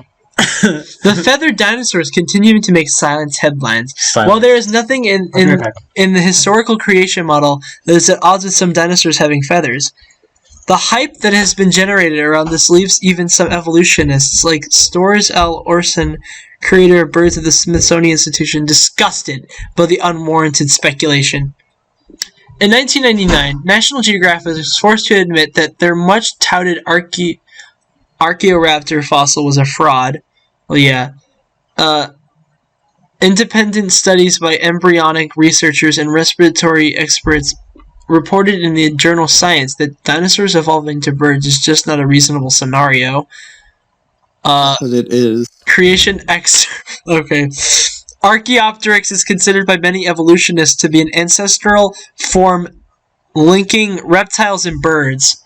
The feathered dinosaurs continue to make silent headlines. While there is nothing in the historical creation model that is at odds with some dinosaurs having feathers, the hype that has been generated around this leaves even some evolutionists like Storrs L. Orson, creator of Birds of the Smithsonian Institution, disgusted by the unwarranted speculation. In 1999, National Geographic was forced to admit that their much-touted Archaeoraptor fossil was a fraud. Well, yeah. Independent studies by embryonic researchers and respiratory experts reported in the journal Science that dinosaurs evolving to birds is just not a reasonable scenario. But it is. Creation X. Okay. Archaeopteryx is considered by many evolutionists to be an ancestral form linking reptiles and birds.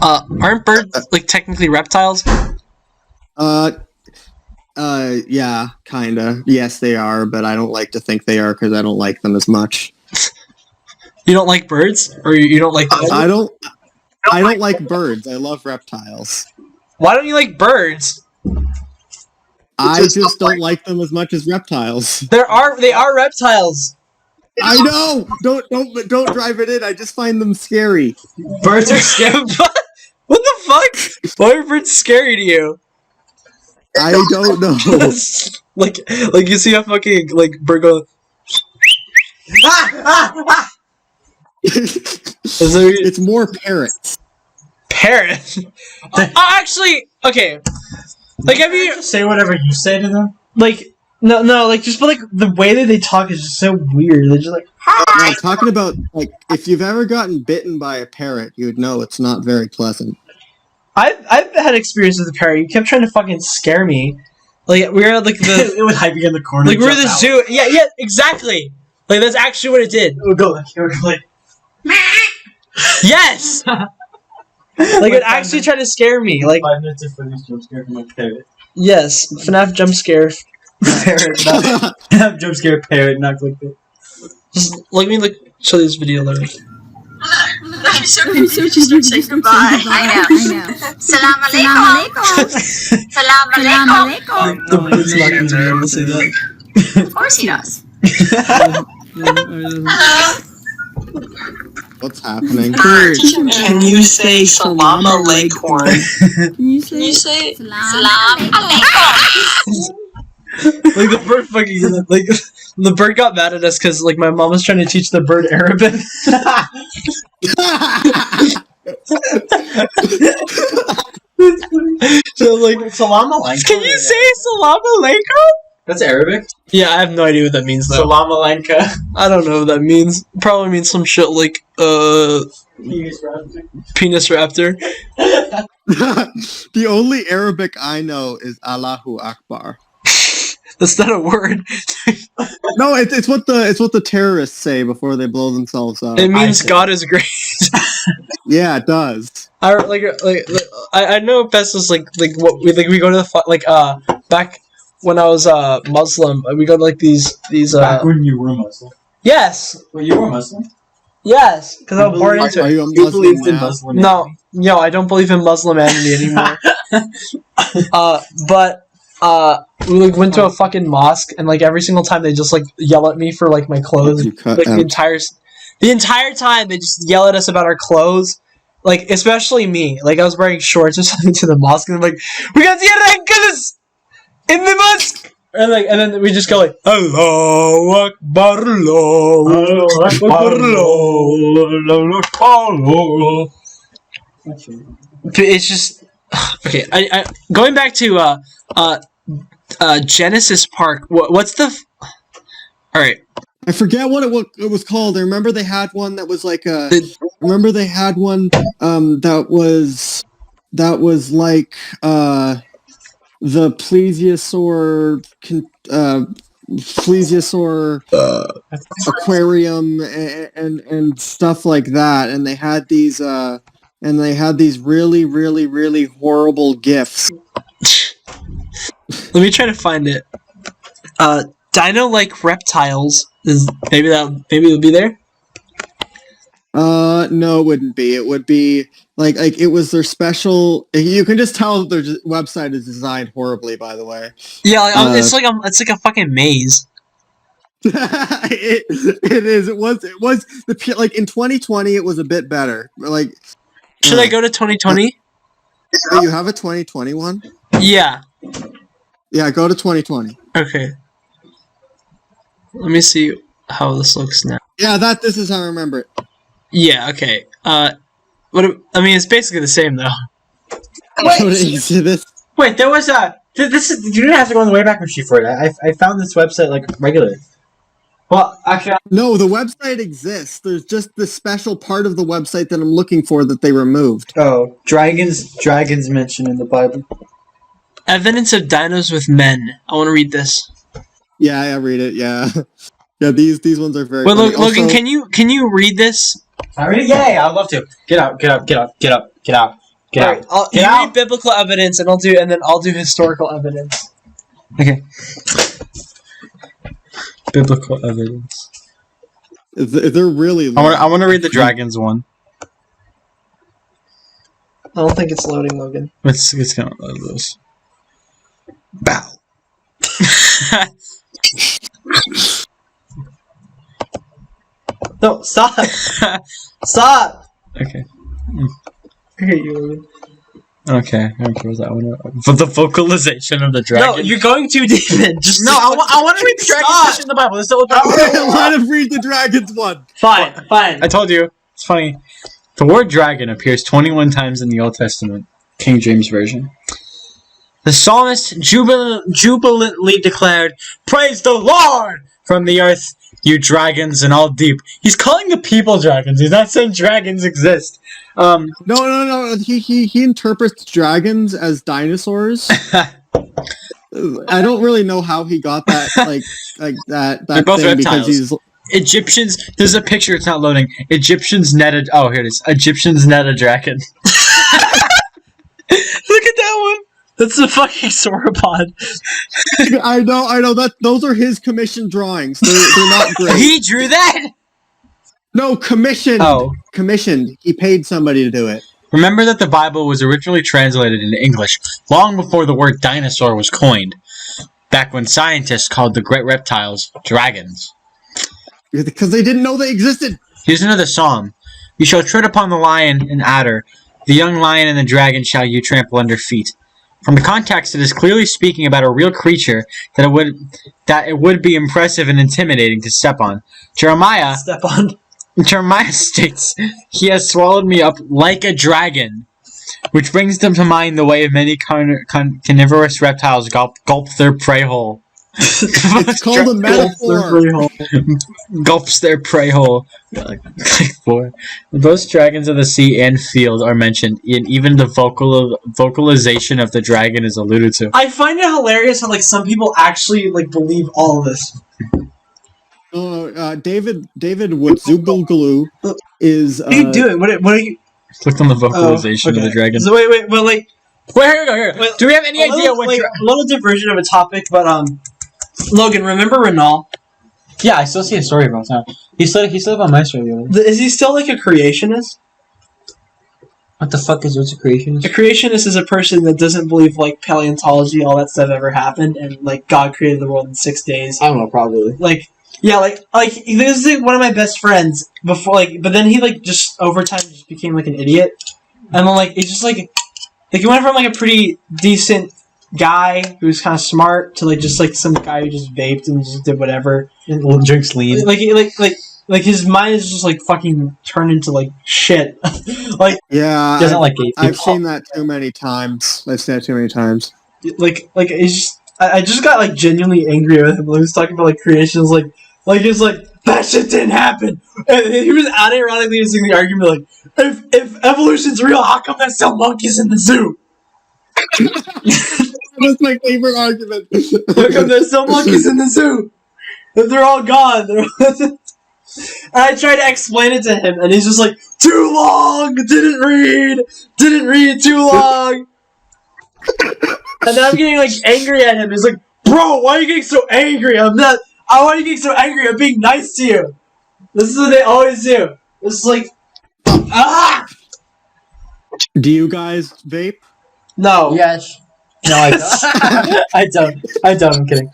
Aren't birds like technically reptiles? Yeah, kinda. Yes, they are, but I don't like to think they are because I don't like them as much. You don't like birds, or you don't like? I don't like birds. I love reptiles. Why don't you like birds? I just don't like them as much as reptiles. They are reptiles. I know. Don't drive it in. I just find them scary. Birds are scary. What the fuck? Why are birds scary to you? I don't know. like you see a fucking like bird go. It's more parrots. Parrot. Actually, okay. Like, have you Say whatever you say to them. like no like just but like the way that they talk is just so weird. They're just like No, I'm talking about like if you've ever gotten bitten by a parrot, you would know it's not very pleasant. I've had experience with a parrot. You kept trying to fucking scare me. Like we were at like the It would hide you in the corner. like we're at the zoo. Yeah, exactly. Like that's actually what it did. It would go like. Yes. Like it actually tried to scare me. Like 5 minutes of footage jump scare from a parrot. yes, FNAF jump scare. Parrot, not jump scare parrot, not clickbait. Just let me like show this video later. I'm so confused. You start saying goodbye. I know. Salam alaikum. Salam alaikum. The bird's not going to be able to say that. Of course he does. What's happening? Can you say salam alaikum? Can you say salam alaikum? Like the bird fucking like the bird got mad at us because like my mom was trying to teach the bird Arabic. So like Salam alaikum. can you say salam alaikum? That's Arabic? Yeah, I have no idea what that means though. Salam alaikum. I don't know what that means. Probably means some shit like penis raptor. The only Arabic I know is Allahu Akbar. That's not a word. No, it's what the terrorists say before they blow themselves up. It means God is great. Yeah, it does. I know best is like what we go to the back when I was Muslim, we go to like these Back when you were Muslim. yes Well, you were Muslim? yes because I'm born into Are it. you a You Muslim believed in now? Muslim. No, I don't believe in Muslimanity anymore. But we like went to a fucking mosque and like every single time they just like yell at me for like my clothes. You cut Like out. the entire time they just yell at us about our clothes. Like especially me. Like I was wearing shorts or something to the mosque and they're like, we got the ankles in the mosque. And then we just go like, Allahu Akbar, Allahu Akbar, Allahu Akbar. It's just okay. I going back to Genesis Park. What's the? All right. I forget what it was called. I remember they had one that was like a. Remember they had one that was like the plesiosaur aquarium and stuff like that, and they had these really really really horrible gifts. Let me try to find it. Dino-like reptiles is maybe it'll be there. No, it wouldn't be. It would be like it was their special. You can just tell their website is designed horribly. By the way, Yeah, it's like a fucking maze. it is. It was the like in 2020. It was a bit better. Like, Should I go to 2020? You have a 2021? Yeah. Yeah, go to 2020. Okay. Let me see how this looks now. Yeah, this is how I remember it. Yeah. Okay. It's basically the same though. Wait, there was a. This is. You didn't have to go on the Wayback Machine for it. I found this website like regular. Well, actually, no, the website exists. There's just the special part of the website that I'm looking for that they removed. Oh, dragons mentioned in the Bible. Evidence of dinos with men. I want to read this. Yeah, I read it. Yeah, yeah. These ones are very. Wait, Logan, can you read this? I read it. Yeah, I'd love to. Get out. Right, you read biblical evidence, and I'll do historical evidence. Okay. Biblical evidence. They're really long. I want to read the dragons one. I don't think it's loading, Logan. It's gonna load this. Bow. No, stop! Stop! Okay. I hate you, Logan. Okay, what that one? For the vocalization of the dragon. No, you're going too deep in. Just no, I want to read the dragons in the Bible. This is Let him read the dragons one. Fine. I told you. It's funny. The word dragon appears 21 times in the Old Testament, King James Version. The psalmist jubilantly declared, "Praise the Lord from the earth, you dragons and all deep." He's calling the people dragons. He's not saying dragons exist. No. He interprets dragons as dinosaurs. I don't really know how he got that like that They're both thing reptiles. because he's Egyptians. There's a picture. It's not loading. Egyptians netted. Oh, here it is. Egyptians net a dragon. Look at that one. That's a fucking sauropod. I know that those are his commissioned drawings. They're not great. He drew that? No, commissioned. Oh. Commissioned. He paid somebody to do it. Remember that the Bible was originally translated into English long before the word dinosaur was coined. Back when scientists called the great reptiles dragons. Because they didn't know they existed. Here's another psalm. You shall tread upon the lion and adder. The young lion and the dragon shall you trample under feet. From the context, it is clearly speaking about a real creature that it would be impressive and intimidating to step on. Jeremiah states, "He has swallowed me up like a dragon," which brings them to mind the way many carnivorous reptiles gulp their prey whole. It's called a metaphor. Gulps their prey whole. Both dragons of the sea and field are mentioned, and even the vocalization of the dragon is alluded to. I find it hilarious how some people actually believe all of this. David Woodzubulgulu is. What are you doing? What are you? Click on the vocalization of the dragon. So wait, here we go. Here. Wait, do we have any idea what? A little diversion of a topic, but Logan, remember Renal? Yeah, I still see a story about that. He slid up on my story. Is he still a creationist? What the fuck what's a creationist? A creationist is a person that doesn't believe paleontology, all that stuff ever happened, and God created the world in 6 days. I don't know, probably. This is one of my best friends before, but then he just over time just became an idiot, and then it's just he went from a pretty decent guy who was kind of smart to just some guy who just vaped and just did whatever and drinks lean. His mind is just fucking turned into shit. Yeah, doesn't like gay people. I've seen that too many times. It's just I just got genuinely angry with him. He was talking about creations he was that shit didn't happen, and he was unironically using the argument if evolution's real, how come there's still monkeys in the zoo? That's my favorite argument. How come there's still monkeys in the zoo? If they're all gone. And I tried to explain it to him, and he's just too long! Didn't read, too long! And then I'm getting angry at him. He's bro, why are you getting so angry? Why are you getting so angry? I'm being nice to you. This is what they always do. It's Ah! Do you guys vape? No. Yes. No, I don't. I don't. I don't. I'm kidding.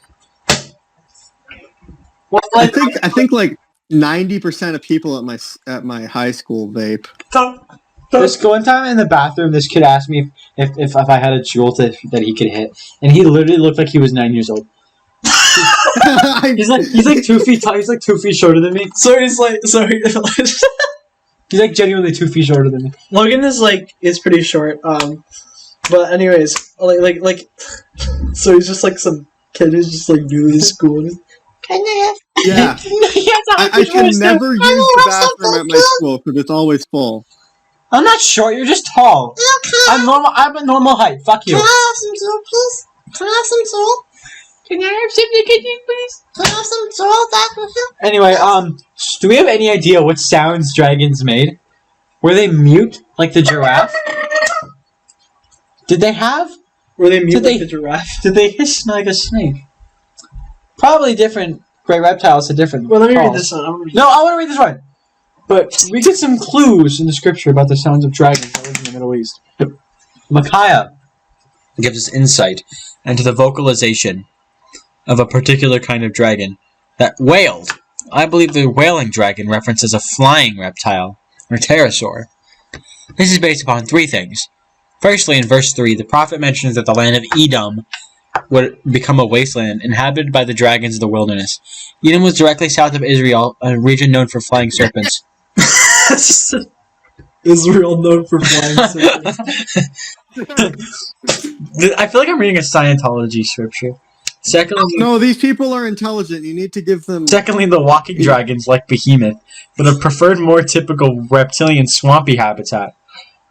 Well, I think like 90% of people at my high school vape. This one time in the bathroom, this kid asked me if I had a jewel that he could hit, and he literally looked like he was 9 years old. He's like 2 feet tall. He's like 2 feet shorter than me. So he's like, He's like genuinely 2 feet shorter than me. Logan is pretty short. But anyways, like, so he's just like some kid who's just like new to school. Yeah. I can never use the bathroom at my school because it's always full. I'm not short. You're just tall. I'm normal. I'm a normal height. Fuck you. Can I have some salt, please? Can I have some salt? Can I have some nicotine, please? Can I have some salt, Dr. Phil? Anyway, do we have any idea what sounds dragons made? Were they mute like the giraffe? Did they have? Were they mute like the giraffe? Did they hiss like a snake? Probably different. Great reptiles had different. Well, let me calls. read this one. No, I want to read this one. But we get some clues in the scripture about the sounds of dragons that live in the Middle East. Micaiah gives us insight into the vocalization of a particular kind of dragon that wailed. I believe the wailing dragon references a flying reptile, or pterosaur. This is based upon 3 things. Firstly, in verse 3, the prophet mentions that the land of Edom would become a wasteland inhabited by the dragons of the wilderness. Edom was directly south of Israel, a region known for flying serpents. Israel known for flying serpents. I feel like I'm reading a Scientology scripture. Secondly, No, these people are intelligent. You need to give them. Secondly, the walking dragons, like Behemoth, would have preferred more typical reptilian swampy habitat.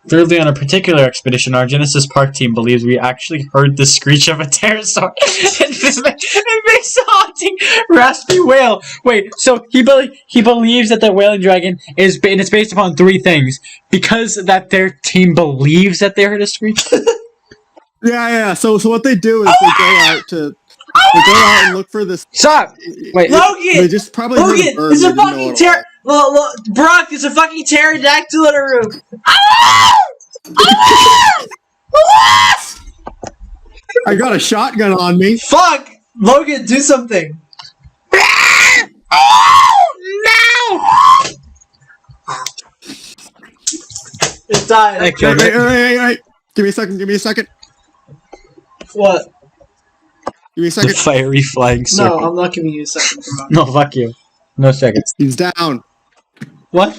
Thirdly, on a particular expedition, our Genesis Park team believes we actually heard the screech of a pterosaur. It makes a haunting, raspy wail. Wait, so he believes that the wailing dragon is, and it's based upon 3 things. Because that their team believes that they heard a screech? Yeah. So what they do is they go out and look for this. Stop! Wait, Logan! They just probably heard a bird. There's they a didn't know fucking what it was. Brock, there's a fucking pterodactyl in a room. I got a shotgun on me. Fuck! Logan, do something. It died. Okay. Wait. Give me a second. What? Give me a The second. fiery flying serpent. No, I'm not giving you a second. No, fuck you. No seconds. He's down. What?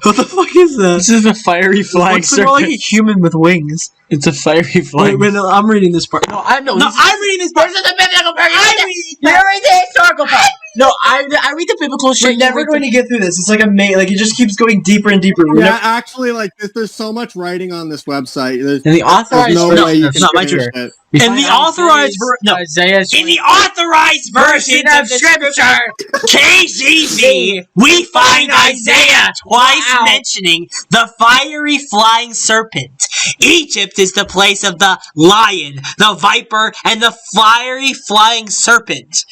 What the fuck is that? This is a fiery flying Looks serpent. more like a human with wings. It's a fiery flying. Wait, no, I'm reading this part. No, I'm reading this part. This is the biblical part. You're reading the historical part. No, I read the biblical shit. We're never going to get through this. It's like it just keeps going deeper and deeper. Yeah, actually, there's so much writing on this website. There's In the authorized no version way you of can not my finish turn. it. we In find the authorized Isaiah's In the authorized version of Scripture, KJV, we find Isaiah twice mentioning the fiery flying serpent. Egypt is the place of the lion, the viper, and the fiery flying serpent.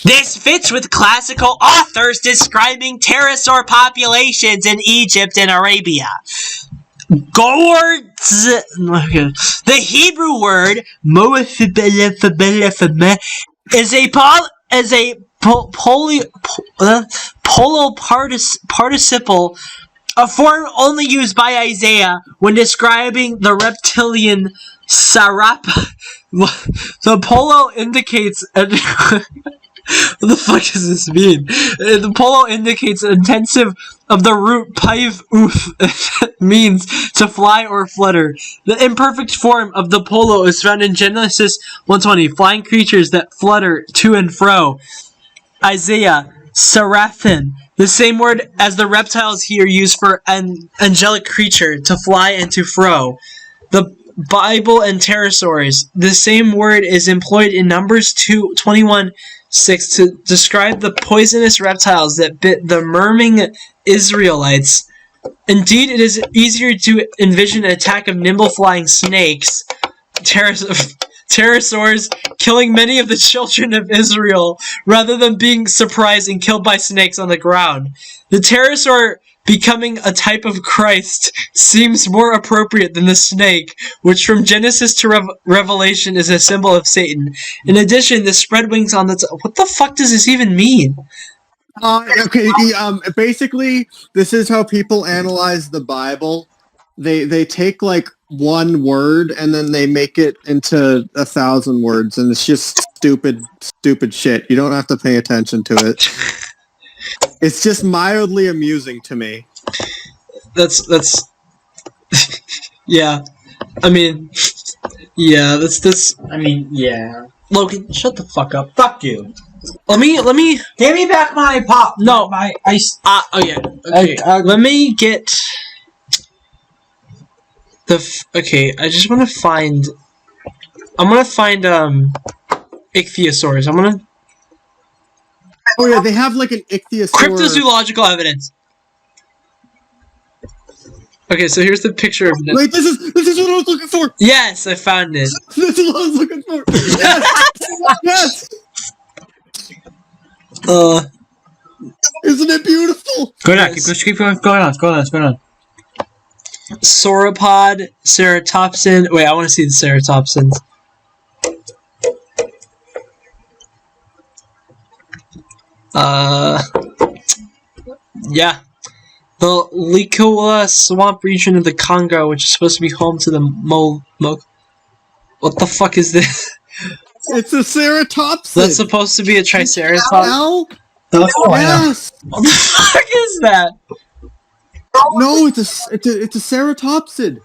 This fits with classical authors describing pterosaur populations in Egypt and Arabia. The Hebrew word is a polo participle, a form only used by Isaiah when describing the reptilian sarap. The polo indicates what the fuck does this mean? The polo indicates intensive of the root paiv oof means to fly or flutter. The imperfect form of the polo is found in Genesis 1:20, flying creatures that flutter to and fro. Isaiah, seraphim, the same word as the reptiles here used for an angelic creature, to fly and to fro. The Bible and pterosaurs, the same word is employed in Numbers 21:6 to describe the poisonous reptiles that bit the murmuring Israelites. Indeed, it is easier to envision an attack of nimble flying snakes, pterosaurs, killing many of the children of Israel, rather than being surprised and killed by snakes on the ground. The pterosaur becoming a type of Christ seems more appropriate than the snake, which from Genesis to Revelation is a symbol of Satan. In addition, the spread wings on the what the fuck does this even mean? Okay, basically, this is how people analyze the Bible. They take like one word and then they make it into 1,000 words, and it's just stupid shit. You don't have to pay attention to it. It's just mildly amusing to me. That's yeah. I mean, yeah. That's. I mean, yeah. Logan, shut the fuck up. Fuck you. Let me. Give me back my pop. No, my ice. Oh yeah. Okay. Let me get the. Okay, I just want to find. I'm gonna find ichthyosaurs. I'm gonna. Oh yeah, they have like an ichthyosaur. Cryptozoological evidence. Okay, so here's the picture of it. Wait, this is what I was looking for. Yes, I found it. This is what I was looking for. Yes. Yes. Isn't it beautiful? Go on. Keep going on. What's going on? Sauropod, ceratopsin. Wait, I want to see the ceratopsins. Yeah. The Likoa swamp region of the Congo, which is supposed to be home to the what the fuck is this? It's a ceratopsid. That's supposed to be a triceratops. Ow? Yes. What the fuck is that? No, it's a ceratopsid.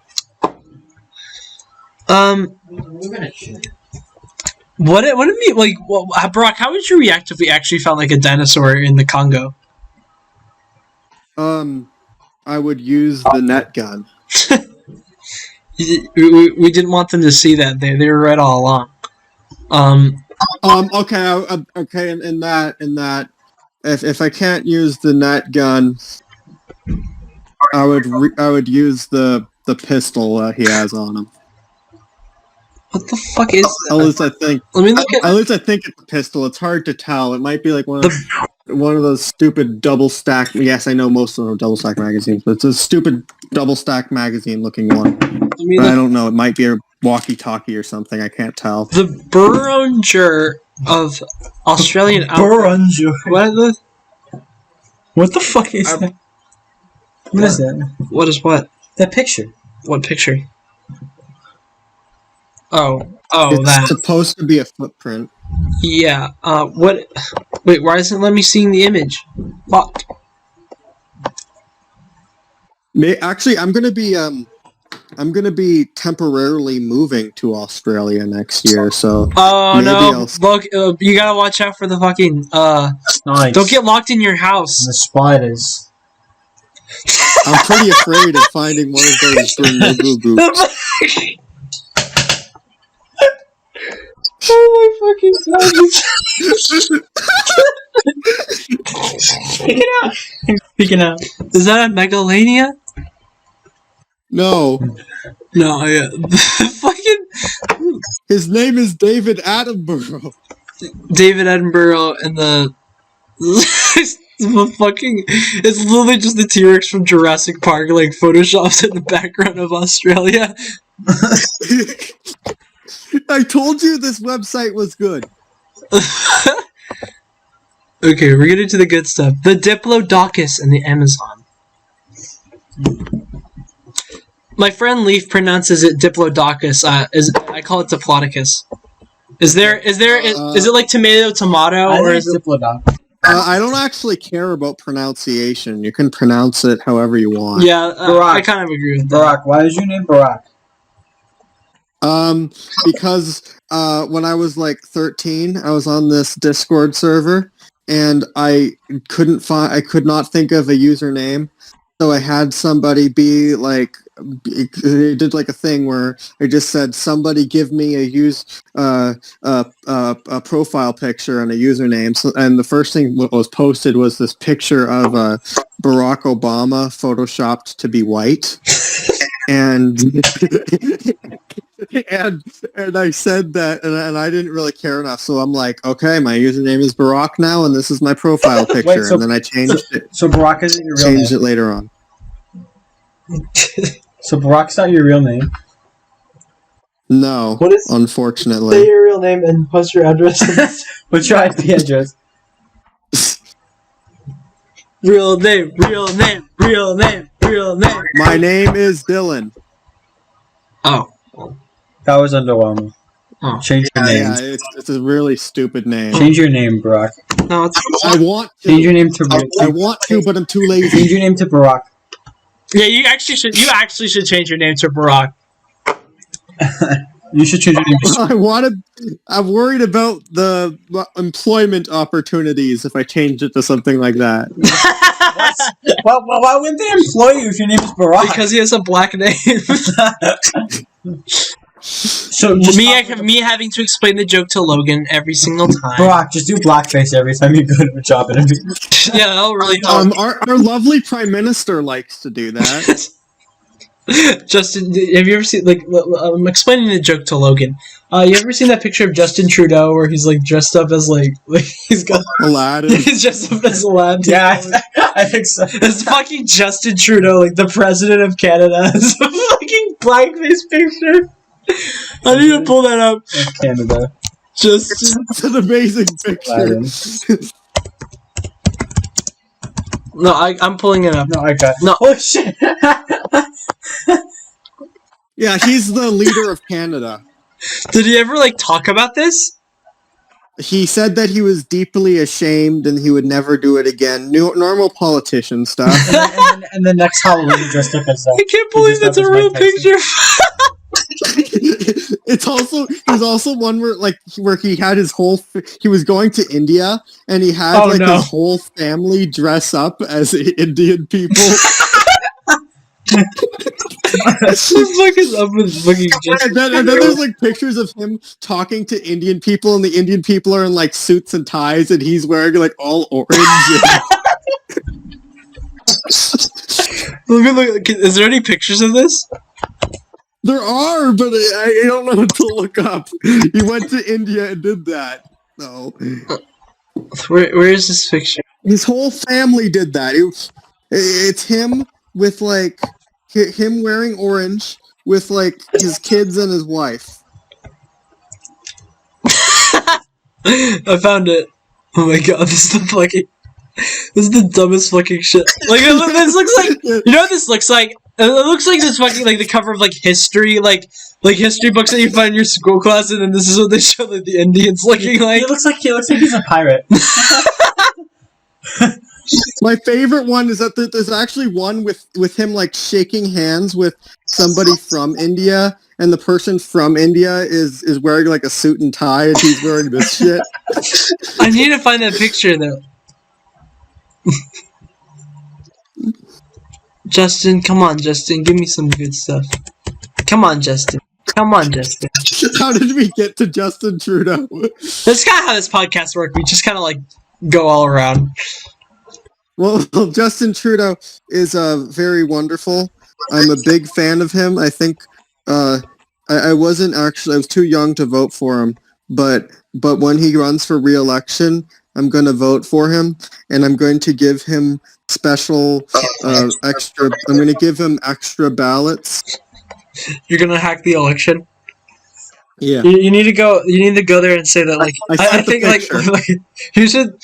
What it mean? Like, well, Brock, how would you react if we actually found like a dinosaur in the Congo? I would use the net gun. We didn't want them to see that. They were right all along. Okay. In that, if I can't use the net gun, I would use the pistol he has on him. What the fuck is that? At least I think. Let me look at. At least I think it's a pistol. It's hard to tell. It might be like one of those stupid double stack. Yes, I know most of them are double stack magazines, but it's a stupid double stack magazine looking one. I don't know. It might be a walkie-talkie or something. I can't tell. The Burronger of Australian. Burronger. What the fuck is that? What is that? What is what? That picture. What picture? Oh, it's that. supposed to be a footprint. Yeah. What? Wait, why isn't it letting me see the image? Fuck. Actually, I'm gonna be temporarily moving to Australia next year. So. Oh no! Look, you gotta watch out for the fucking. Nice. Don't get locked in your house. The spiders. I'm pretty afraid of finding one of those goo. Oh my fucking god! Speaking out. Is that a megalania? No. No, yeah. Fucking. His name is David Attenborough. David Attenborough and the fucking. It's literally just the T-Rex from Jurassic Park, like photoshopped in the background of Australia. I told you this website was good. Okay, we're getting to the good stuff. The Diplodocus in the Amazon. My friend Leaf pronounces it Diplodocus. I call it Diplodocus. Is it like tomato, or is it Diplodocus? I don't actually care about pronunciation. You can pronounce it however you want. Yeah, I kind of agree with that. Barack. Why is your name Barack? Because when I was like 13, I was on this Discord server, and I could not think of a username, so I had somebody be like, they did like a thing where I just said, somebody give me a profile picture and a username, and the first thing what was posted was this picture of Barack Obama photoshopped to be white. and and I said that, and I didn't really care enough. So I'm like, okay, my username is Barack now, and this is my profile picture. so- and then I changed it. So Barack isn't your real Changed name. it later on. So Barack's not your real name. No, What is- unfortunately. Say your real name and post your address. What's your IP address? Real name, real name, real name, real name. My name is Dylan. Oh. That was underwhelming. Oh. Change your name. Yeah, it's a really stupid name. Change your name, Barack. No, it's I want Change to, your name to I want to, but I'm too lazy. Change your name to Barack. yeah. You actually should change your name to Barack. You should change your name to I'm worried about the employment opportunities if I change it to something like that. Why wouldn't they employ you if your name is Barack? Because he has a black name. So just me having to explain the joke to Logan every single time. Barack, just do blackface every time you go to a job interview. Yeah, that'll really help. Our lovely prime minister likes to do that. Justin, have you ever seen I'm explaining the joke to Logan. You ever seen that picture of Justin Trudeau where he's like dressed up as like he's got Aladdin. he's dressed up as Aladdin? Yeah, I think so. It's fucking Justin Trudeau, like the president of Canada. It's a fucking blackface picture. I need to pull that up. Canada. Just It's an amazing picture. Aladdin. no, I'm pulling it up. No, I got. No. Oh shit! Yeah, he's the leader of Canada. Did he ever like talk about this? He said that he was deeply ashamed and he would never do it again. Normal politician stuff. and then next Halloween, he dressed up as I can't believe that's a real picture. There's also one where he had his whole he was going to India and he had his whole family dress up as Indian people. What the fuck is up with fucking Justin? And then there's like pictures of him talking to Indian people, and the Indian people are in like suits and ties, and he's wearing like all orange. Look, is there any pictures of this? There are, but I don't know what to look up. He went to India and did that. No. Where is this picture? His whole family did that. It's him with like him wearing orange with like his kids and his wife. I found it. Oh my god, this is the dumbest fucking shit. Like this looks like, you know what this looks like? It looks like this fucking like the cover of like history, like history books that you find in your school class, and then this is what they show like the Indians looking like. He looks like he's a pirate. My favorite one is that there's actually one with him like shaking hands with somebody from India, and the person from India is wearing like a suit and tie, and he's wearing this shit. I need to find that picture though. Justin, come on, Justin, give me some good stuff. Come on, Justin. Come on, Justin. How did we get to Justin Trudeau? That's kind of how this podcast works. We just kind of like go all around. Well, Justin Trudeau is very wonderful. I'm a big fan of him. I think I wasn't actually, I was too young to vote for him, but when he runs for re-election, I'm going to vote for him, and I'm going to give him special extra. I'm going to give him extra ballots. You're gonna hack the election. Yeah. You need to go. You need to go there and say that. Like I think like you should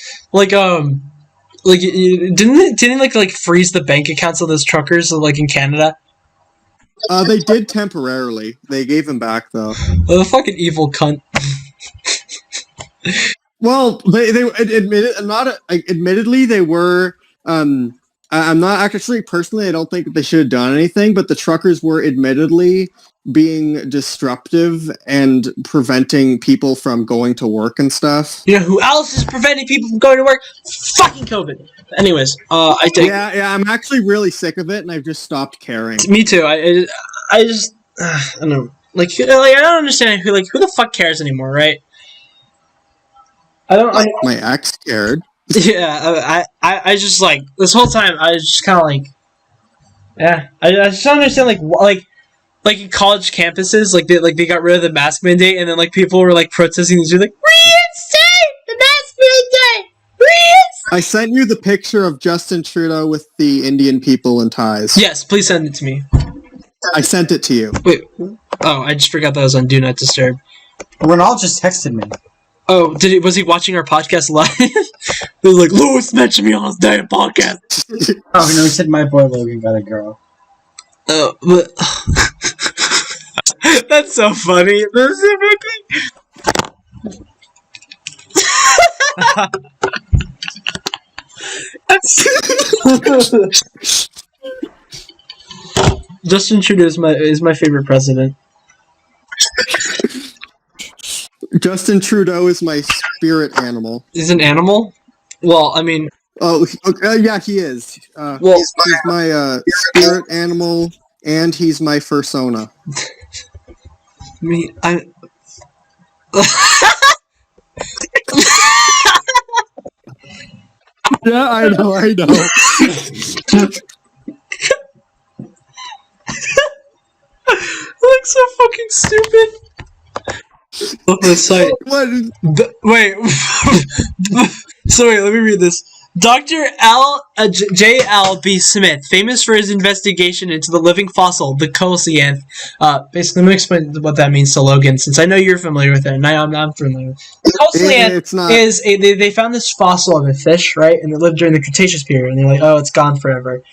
didn't like freeze the bank accounts of those truckers like in Canada. They did temporarily. They gave him back though. Oh, the fucking evil cunt. Well, they admittedly they were. I'm not actually personally. I don't think they should have done anything, but the truckers were admittedly being disruptive and preventing people from going to work and stuff. You know who else is preventing people from going to work? Fucking COVID. Anyways, I think. Yeah. I'm actually really sick of it, and I've just stopped caring. Me too. I just I don't know. Like I don't understand who the fuck cares anymore, right? I don't. My ex cared. Yeah, I just like this whole time I was just kind of like, yeah, I just don't understand like like in college campuses, like they got rid of the mask mandate, and then like people were like protesting, and like reinstate the mask mandate. I sent you the picture of Justin Trudeau with the Indian people in ties. Yes, please send it to me. I sent it to you. Wait. Oh, I just forgot that I was on Do Not Disturb. Ronald just texted me. Oh, was he watching our podcast live? He was like, Lewis mentioned me on his damn podcast. Oh no, he said my boy Logan got a girl. Oh, but that's so funny. That's so funny. Justin Trudeau is my favorite president. Justin Trudeau is my spirit animal. He's an animal? Well, I mean... Oh, yeah, he is. Well, he's my spirit animal, and he's my fursona. Yeah, I know. Looks so fucking stupid. Look at the site. Wait. So wait, let me read this. Dr. J.L.B. Smith, famous for his investigation into the living fossil, the coelacanth. Basically, let me explain what that means to Logan, since I know you're familiar with it, and I'm familiar with it. The coelacanth is they found this fossil of a fish, right? And it lived during the Cretaceous period, and they're like, oh, it's gone forever.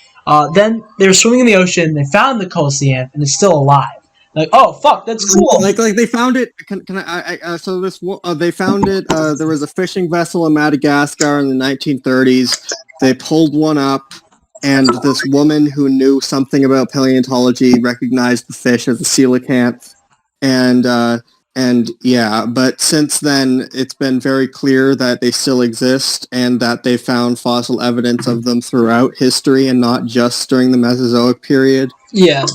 Then they were swimming in the ocean, they found the coelacanth, and it's still alive. Like, oh fuck, that's cool. Like they found it. They found it. There was a fishing vessel in Madagascar in the 1930s. They pulled one up, and this woman who knew something about paleontology recognized the fish as a coelacanth. And yeah, but since then it's been very clear that they still exist and that they found fossil evidence of them throughout history and not just during the Mesozoic period. Yeah.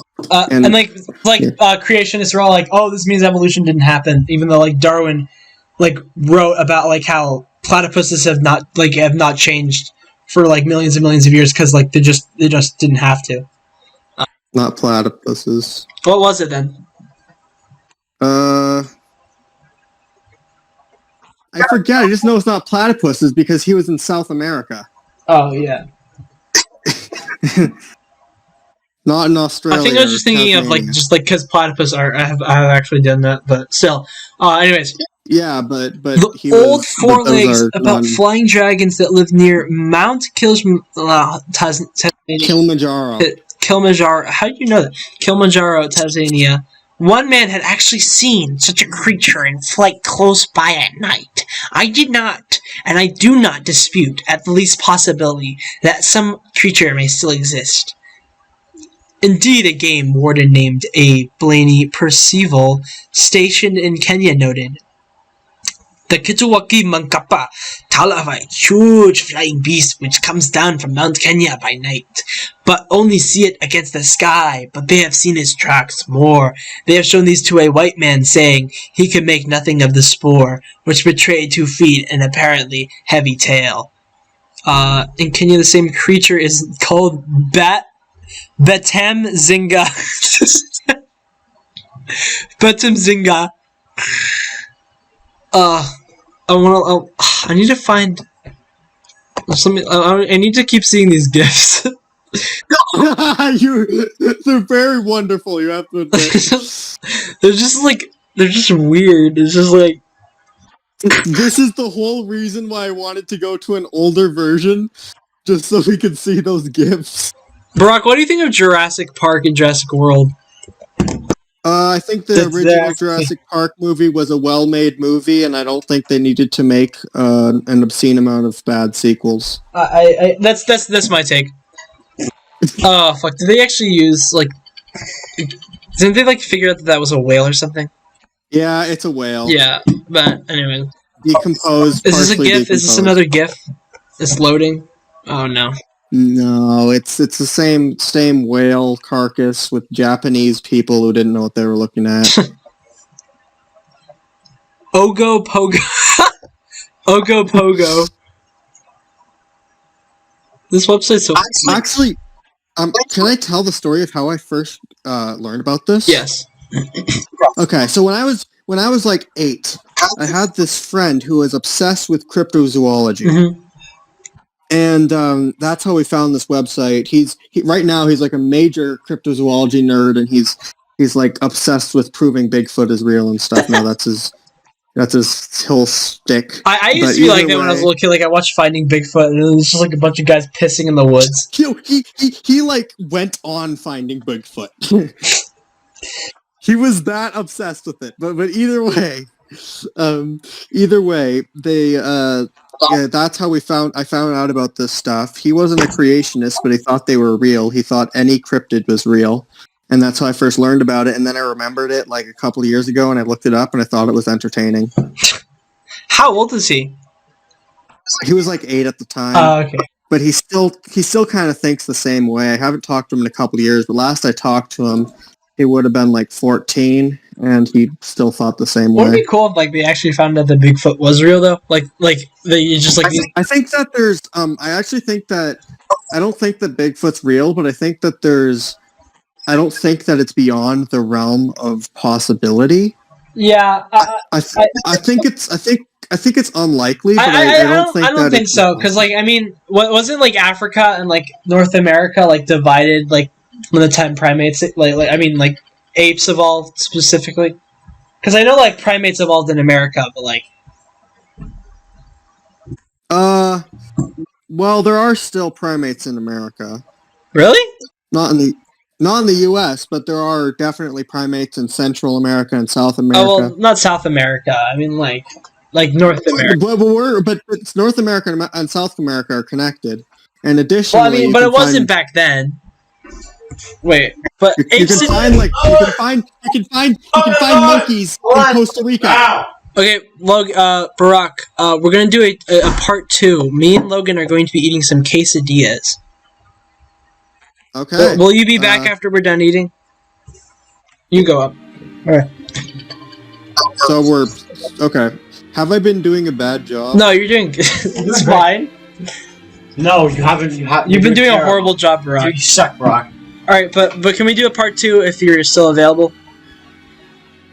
And creationists are all like, oh, this means evolution didn't happen, even though like Darwin like wrote about like how platypuses have not changed for like millions and millions of years because like they just didn't have to. Not platypuses. What was it then? I forget. I just know it's not platypuses because he was in South America. Oh yeah. Not in Australia. I think I was just thinking of because platypus have actually done that, but still. Anyways. Yeah, but the old forelegs about flying dragons that live near Mount Kilimanjaro. Kilimanjaro. How do you know that? Kilimanjaro, Tanzania. One man had actually seen such a creature in flight close by at night. I did not, and I do not dispute at the least possibility that some creature may still exist. Indeed, a game warden named A. Blaney Percival, stationed in Kenya, noted, the Kituwaki Mankapa tell of a huge flying beast which comes down from Mount Kenya by night, but only see it against the sky, but they have seen its tracks more. They have shown these to a white man, saying he could make nothing of the spoor, which betrayed 2 feet and apparently heavy tail. In Kenya, the same creature is called Betem Zinga. Betem Zinga. I need to find. I need to keep seeing these gifs. They're very wonderful. You have to admit. they're just weird. It's just like. This is the whole reason why I wanted to go to an older version, just so we could see those gifs. Barack, what do you think of Jurassic Park and Jurassic World? I think the original Jurassic Park movie was a well-made movie, and I don't think they needed to make an obscene amount of bad sequels. That's my take. Oh fuck! Did they actually use Didn't they figure out that was a whale or something? Yeah, it's a whale. Yeah, but anyway. Decomposed. Is this a GIF? Is this another GIF? It's loading. Oh no. No, it's the same whale carcass with Japanese people who didn't know what they were looking at. Ogo Pogo. Ogo Pogo. This website's so... Can I tell the story of how I first learned about this? Yes. Okay, so when I was like 8, I had this friend who was obsessed with cryptozoology. Mm-hmm. And that's how we found this website. Right now he's like a major cryptozoology nerd, and he's like obsessed with proving Bigfoot is real and stuff. Now that's his whole stick. I used to be like that when I was a little kid. Like I watched Finding Bigfoot, and it was just like a bunch of guys pissing in the woods. He like went on Finding Bigfoot. He was that obsessed with it. But either way, they yeah, that's how I found out about this stuff. He wasn't a creationist, but he thought they were real. He thought any cryptid was real. And that's how I first learned about it. And then I remembered it like a couple of years ago, and I looked it up, and I thought it was entertaining. How old is he? He was like 8 at the time. Okay. But he still kind of thinks the same way. I haven't talked to him in a couple of years, but last I talked to him, he would have been like 14, and he still thought the same way. Would it be cool if like they actually found out that Bigfoot was real though? Like they just like. I think that there's. I actually think that I don't think that Bigfoot's real, but I think that there's. I don't think that it's beyond the realm of possibility. Yeah. I think it's unlikely, but I don't think so. Because like I mean, wasn't like Africa and like North America like divided like when the 10 primates like I mean like apes evolved specifically? Because I know like primates evolved in America, but like. Well, there are still primates in America. Really? Not in the U.S., but there are definitely primates in Central America and South America. Oh well, not South America. I mean like North America. But North America and South America are connected. And additionally, well, I mean, but it wasn't back then. Wait, but you can find monkeys in Costa Rica. Okay, Barack, we're gonna do a part 2. Me and Logan are going to be eating some quesadillas. Okay. Will you be back after we're done eating? You go up. Alright. So we're... Okay. Have I been doing a bad job? No, you're doing... It's fine. No, you haven't. You've been doing a horrible job, Barack. You suck, Brock. Alright, but can we do a part 2 if you're still available?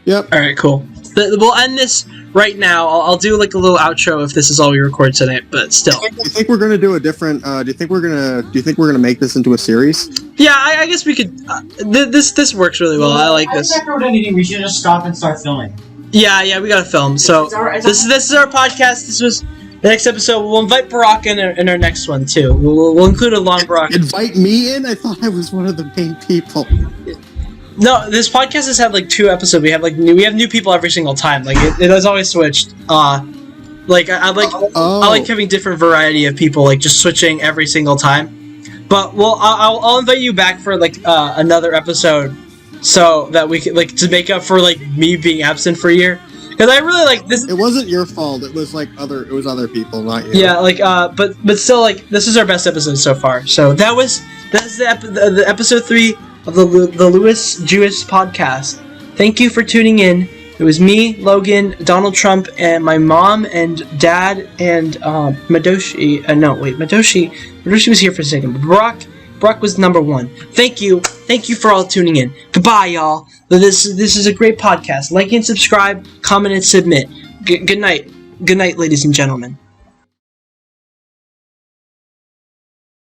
Yep. Alright, cool. We'll end this right now. I'll do like a little outro if this is all we record tonight, but still. Do you think we're gonna do a different? Do you think we're gonna make this into a series? Yeah, I guess we could. This works really well. I like this. After we're done eating, we should just stop and start filming. Yeah, we gotta film. So this is our podcast. This was the next episode. We'll invite Barack in our next one too. We'll include a long Barack. Invite me in? I thought I was one of the main people. No, this podcast has had like 2 episodes. We have new people every single time. Like it has always switched. Like I like having different variety of people, like just switching every single time. But I'll invite you back for like another episode, so that we can like to make up for like me being absent for a year. Because I really like this. It wasn't your fault. It was like other people, not you. Yeah, like but still, like this is our best episode so far. So that's the episode 3 of the Lewis Jewish podcast. Thank you for tuning in. It was me, Logan, Donald Trump, and my mom and dad and Madoshi. Madoshi was here for a second. But Brock was number 1. Thank you for all tuning in. Goodbye, y'all. This is a great podcast. Like and subscribe, comment and submit. Good night, ladies and gentlemen.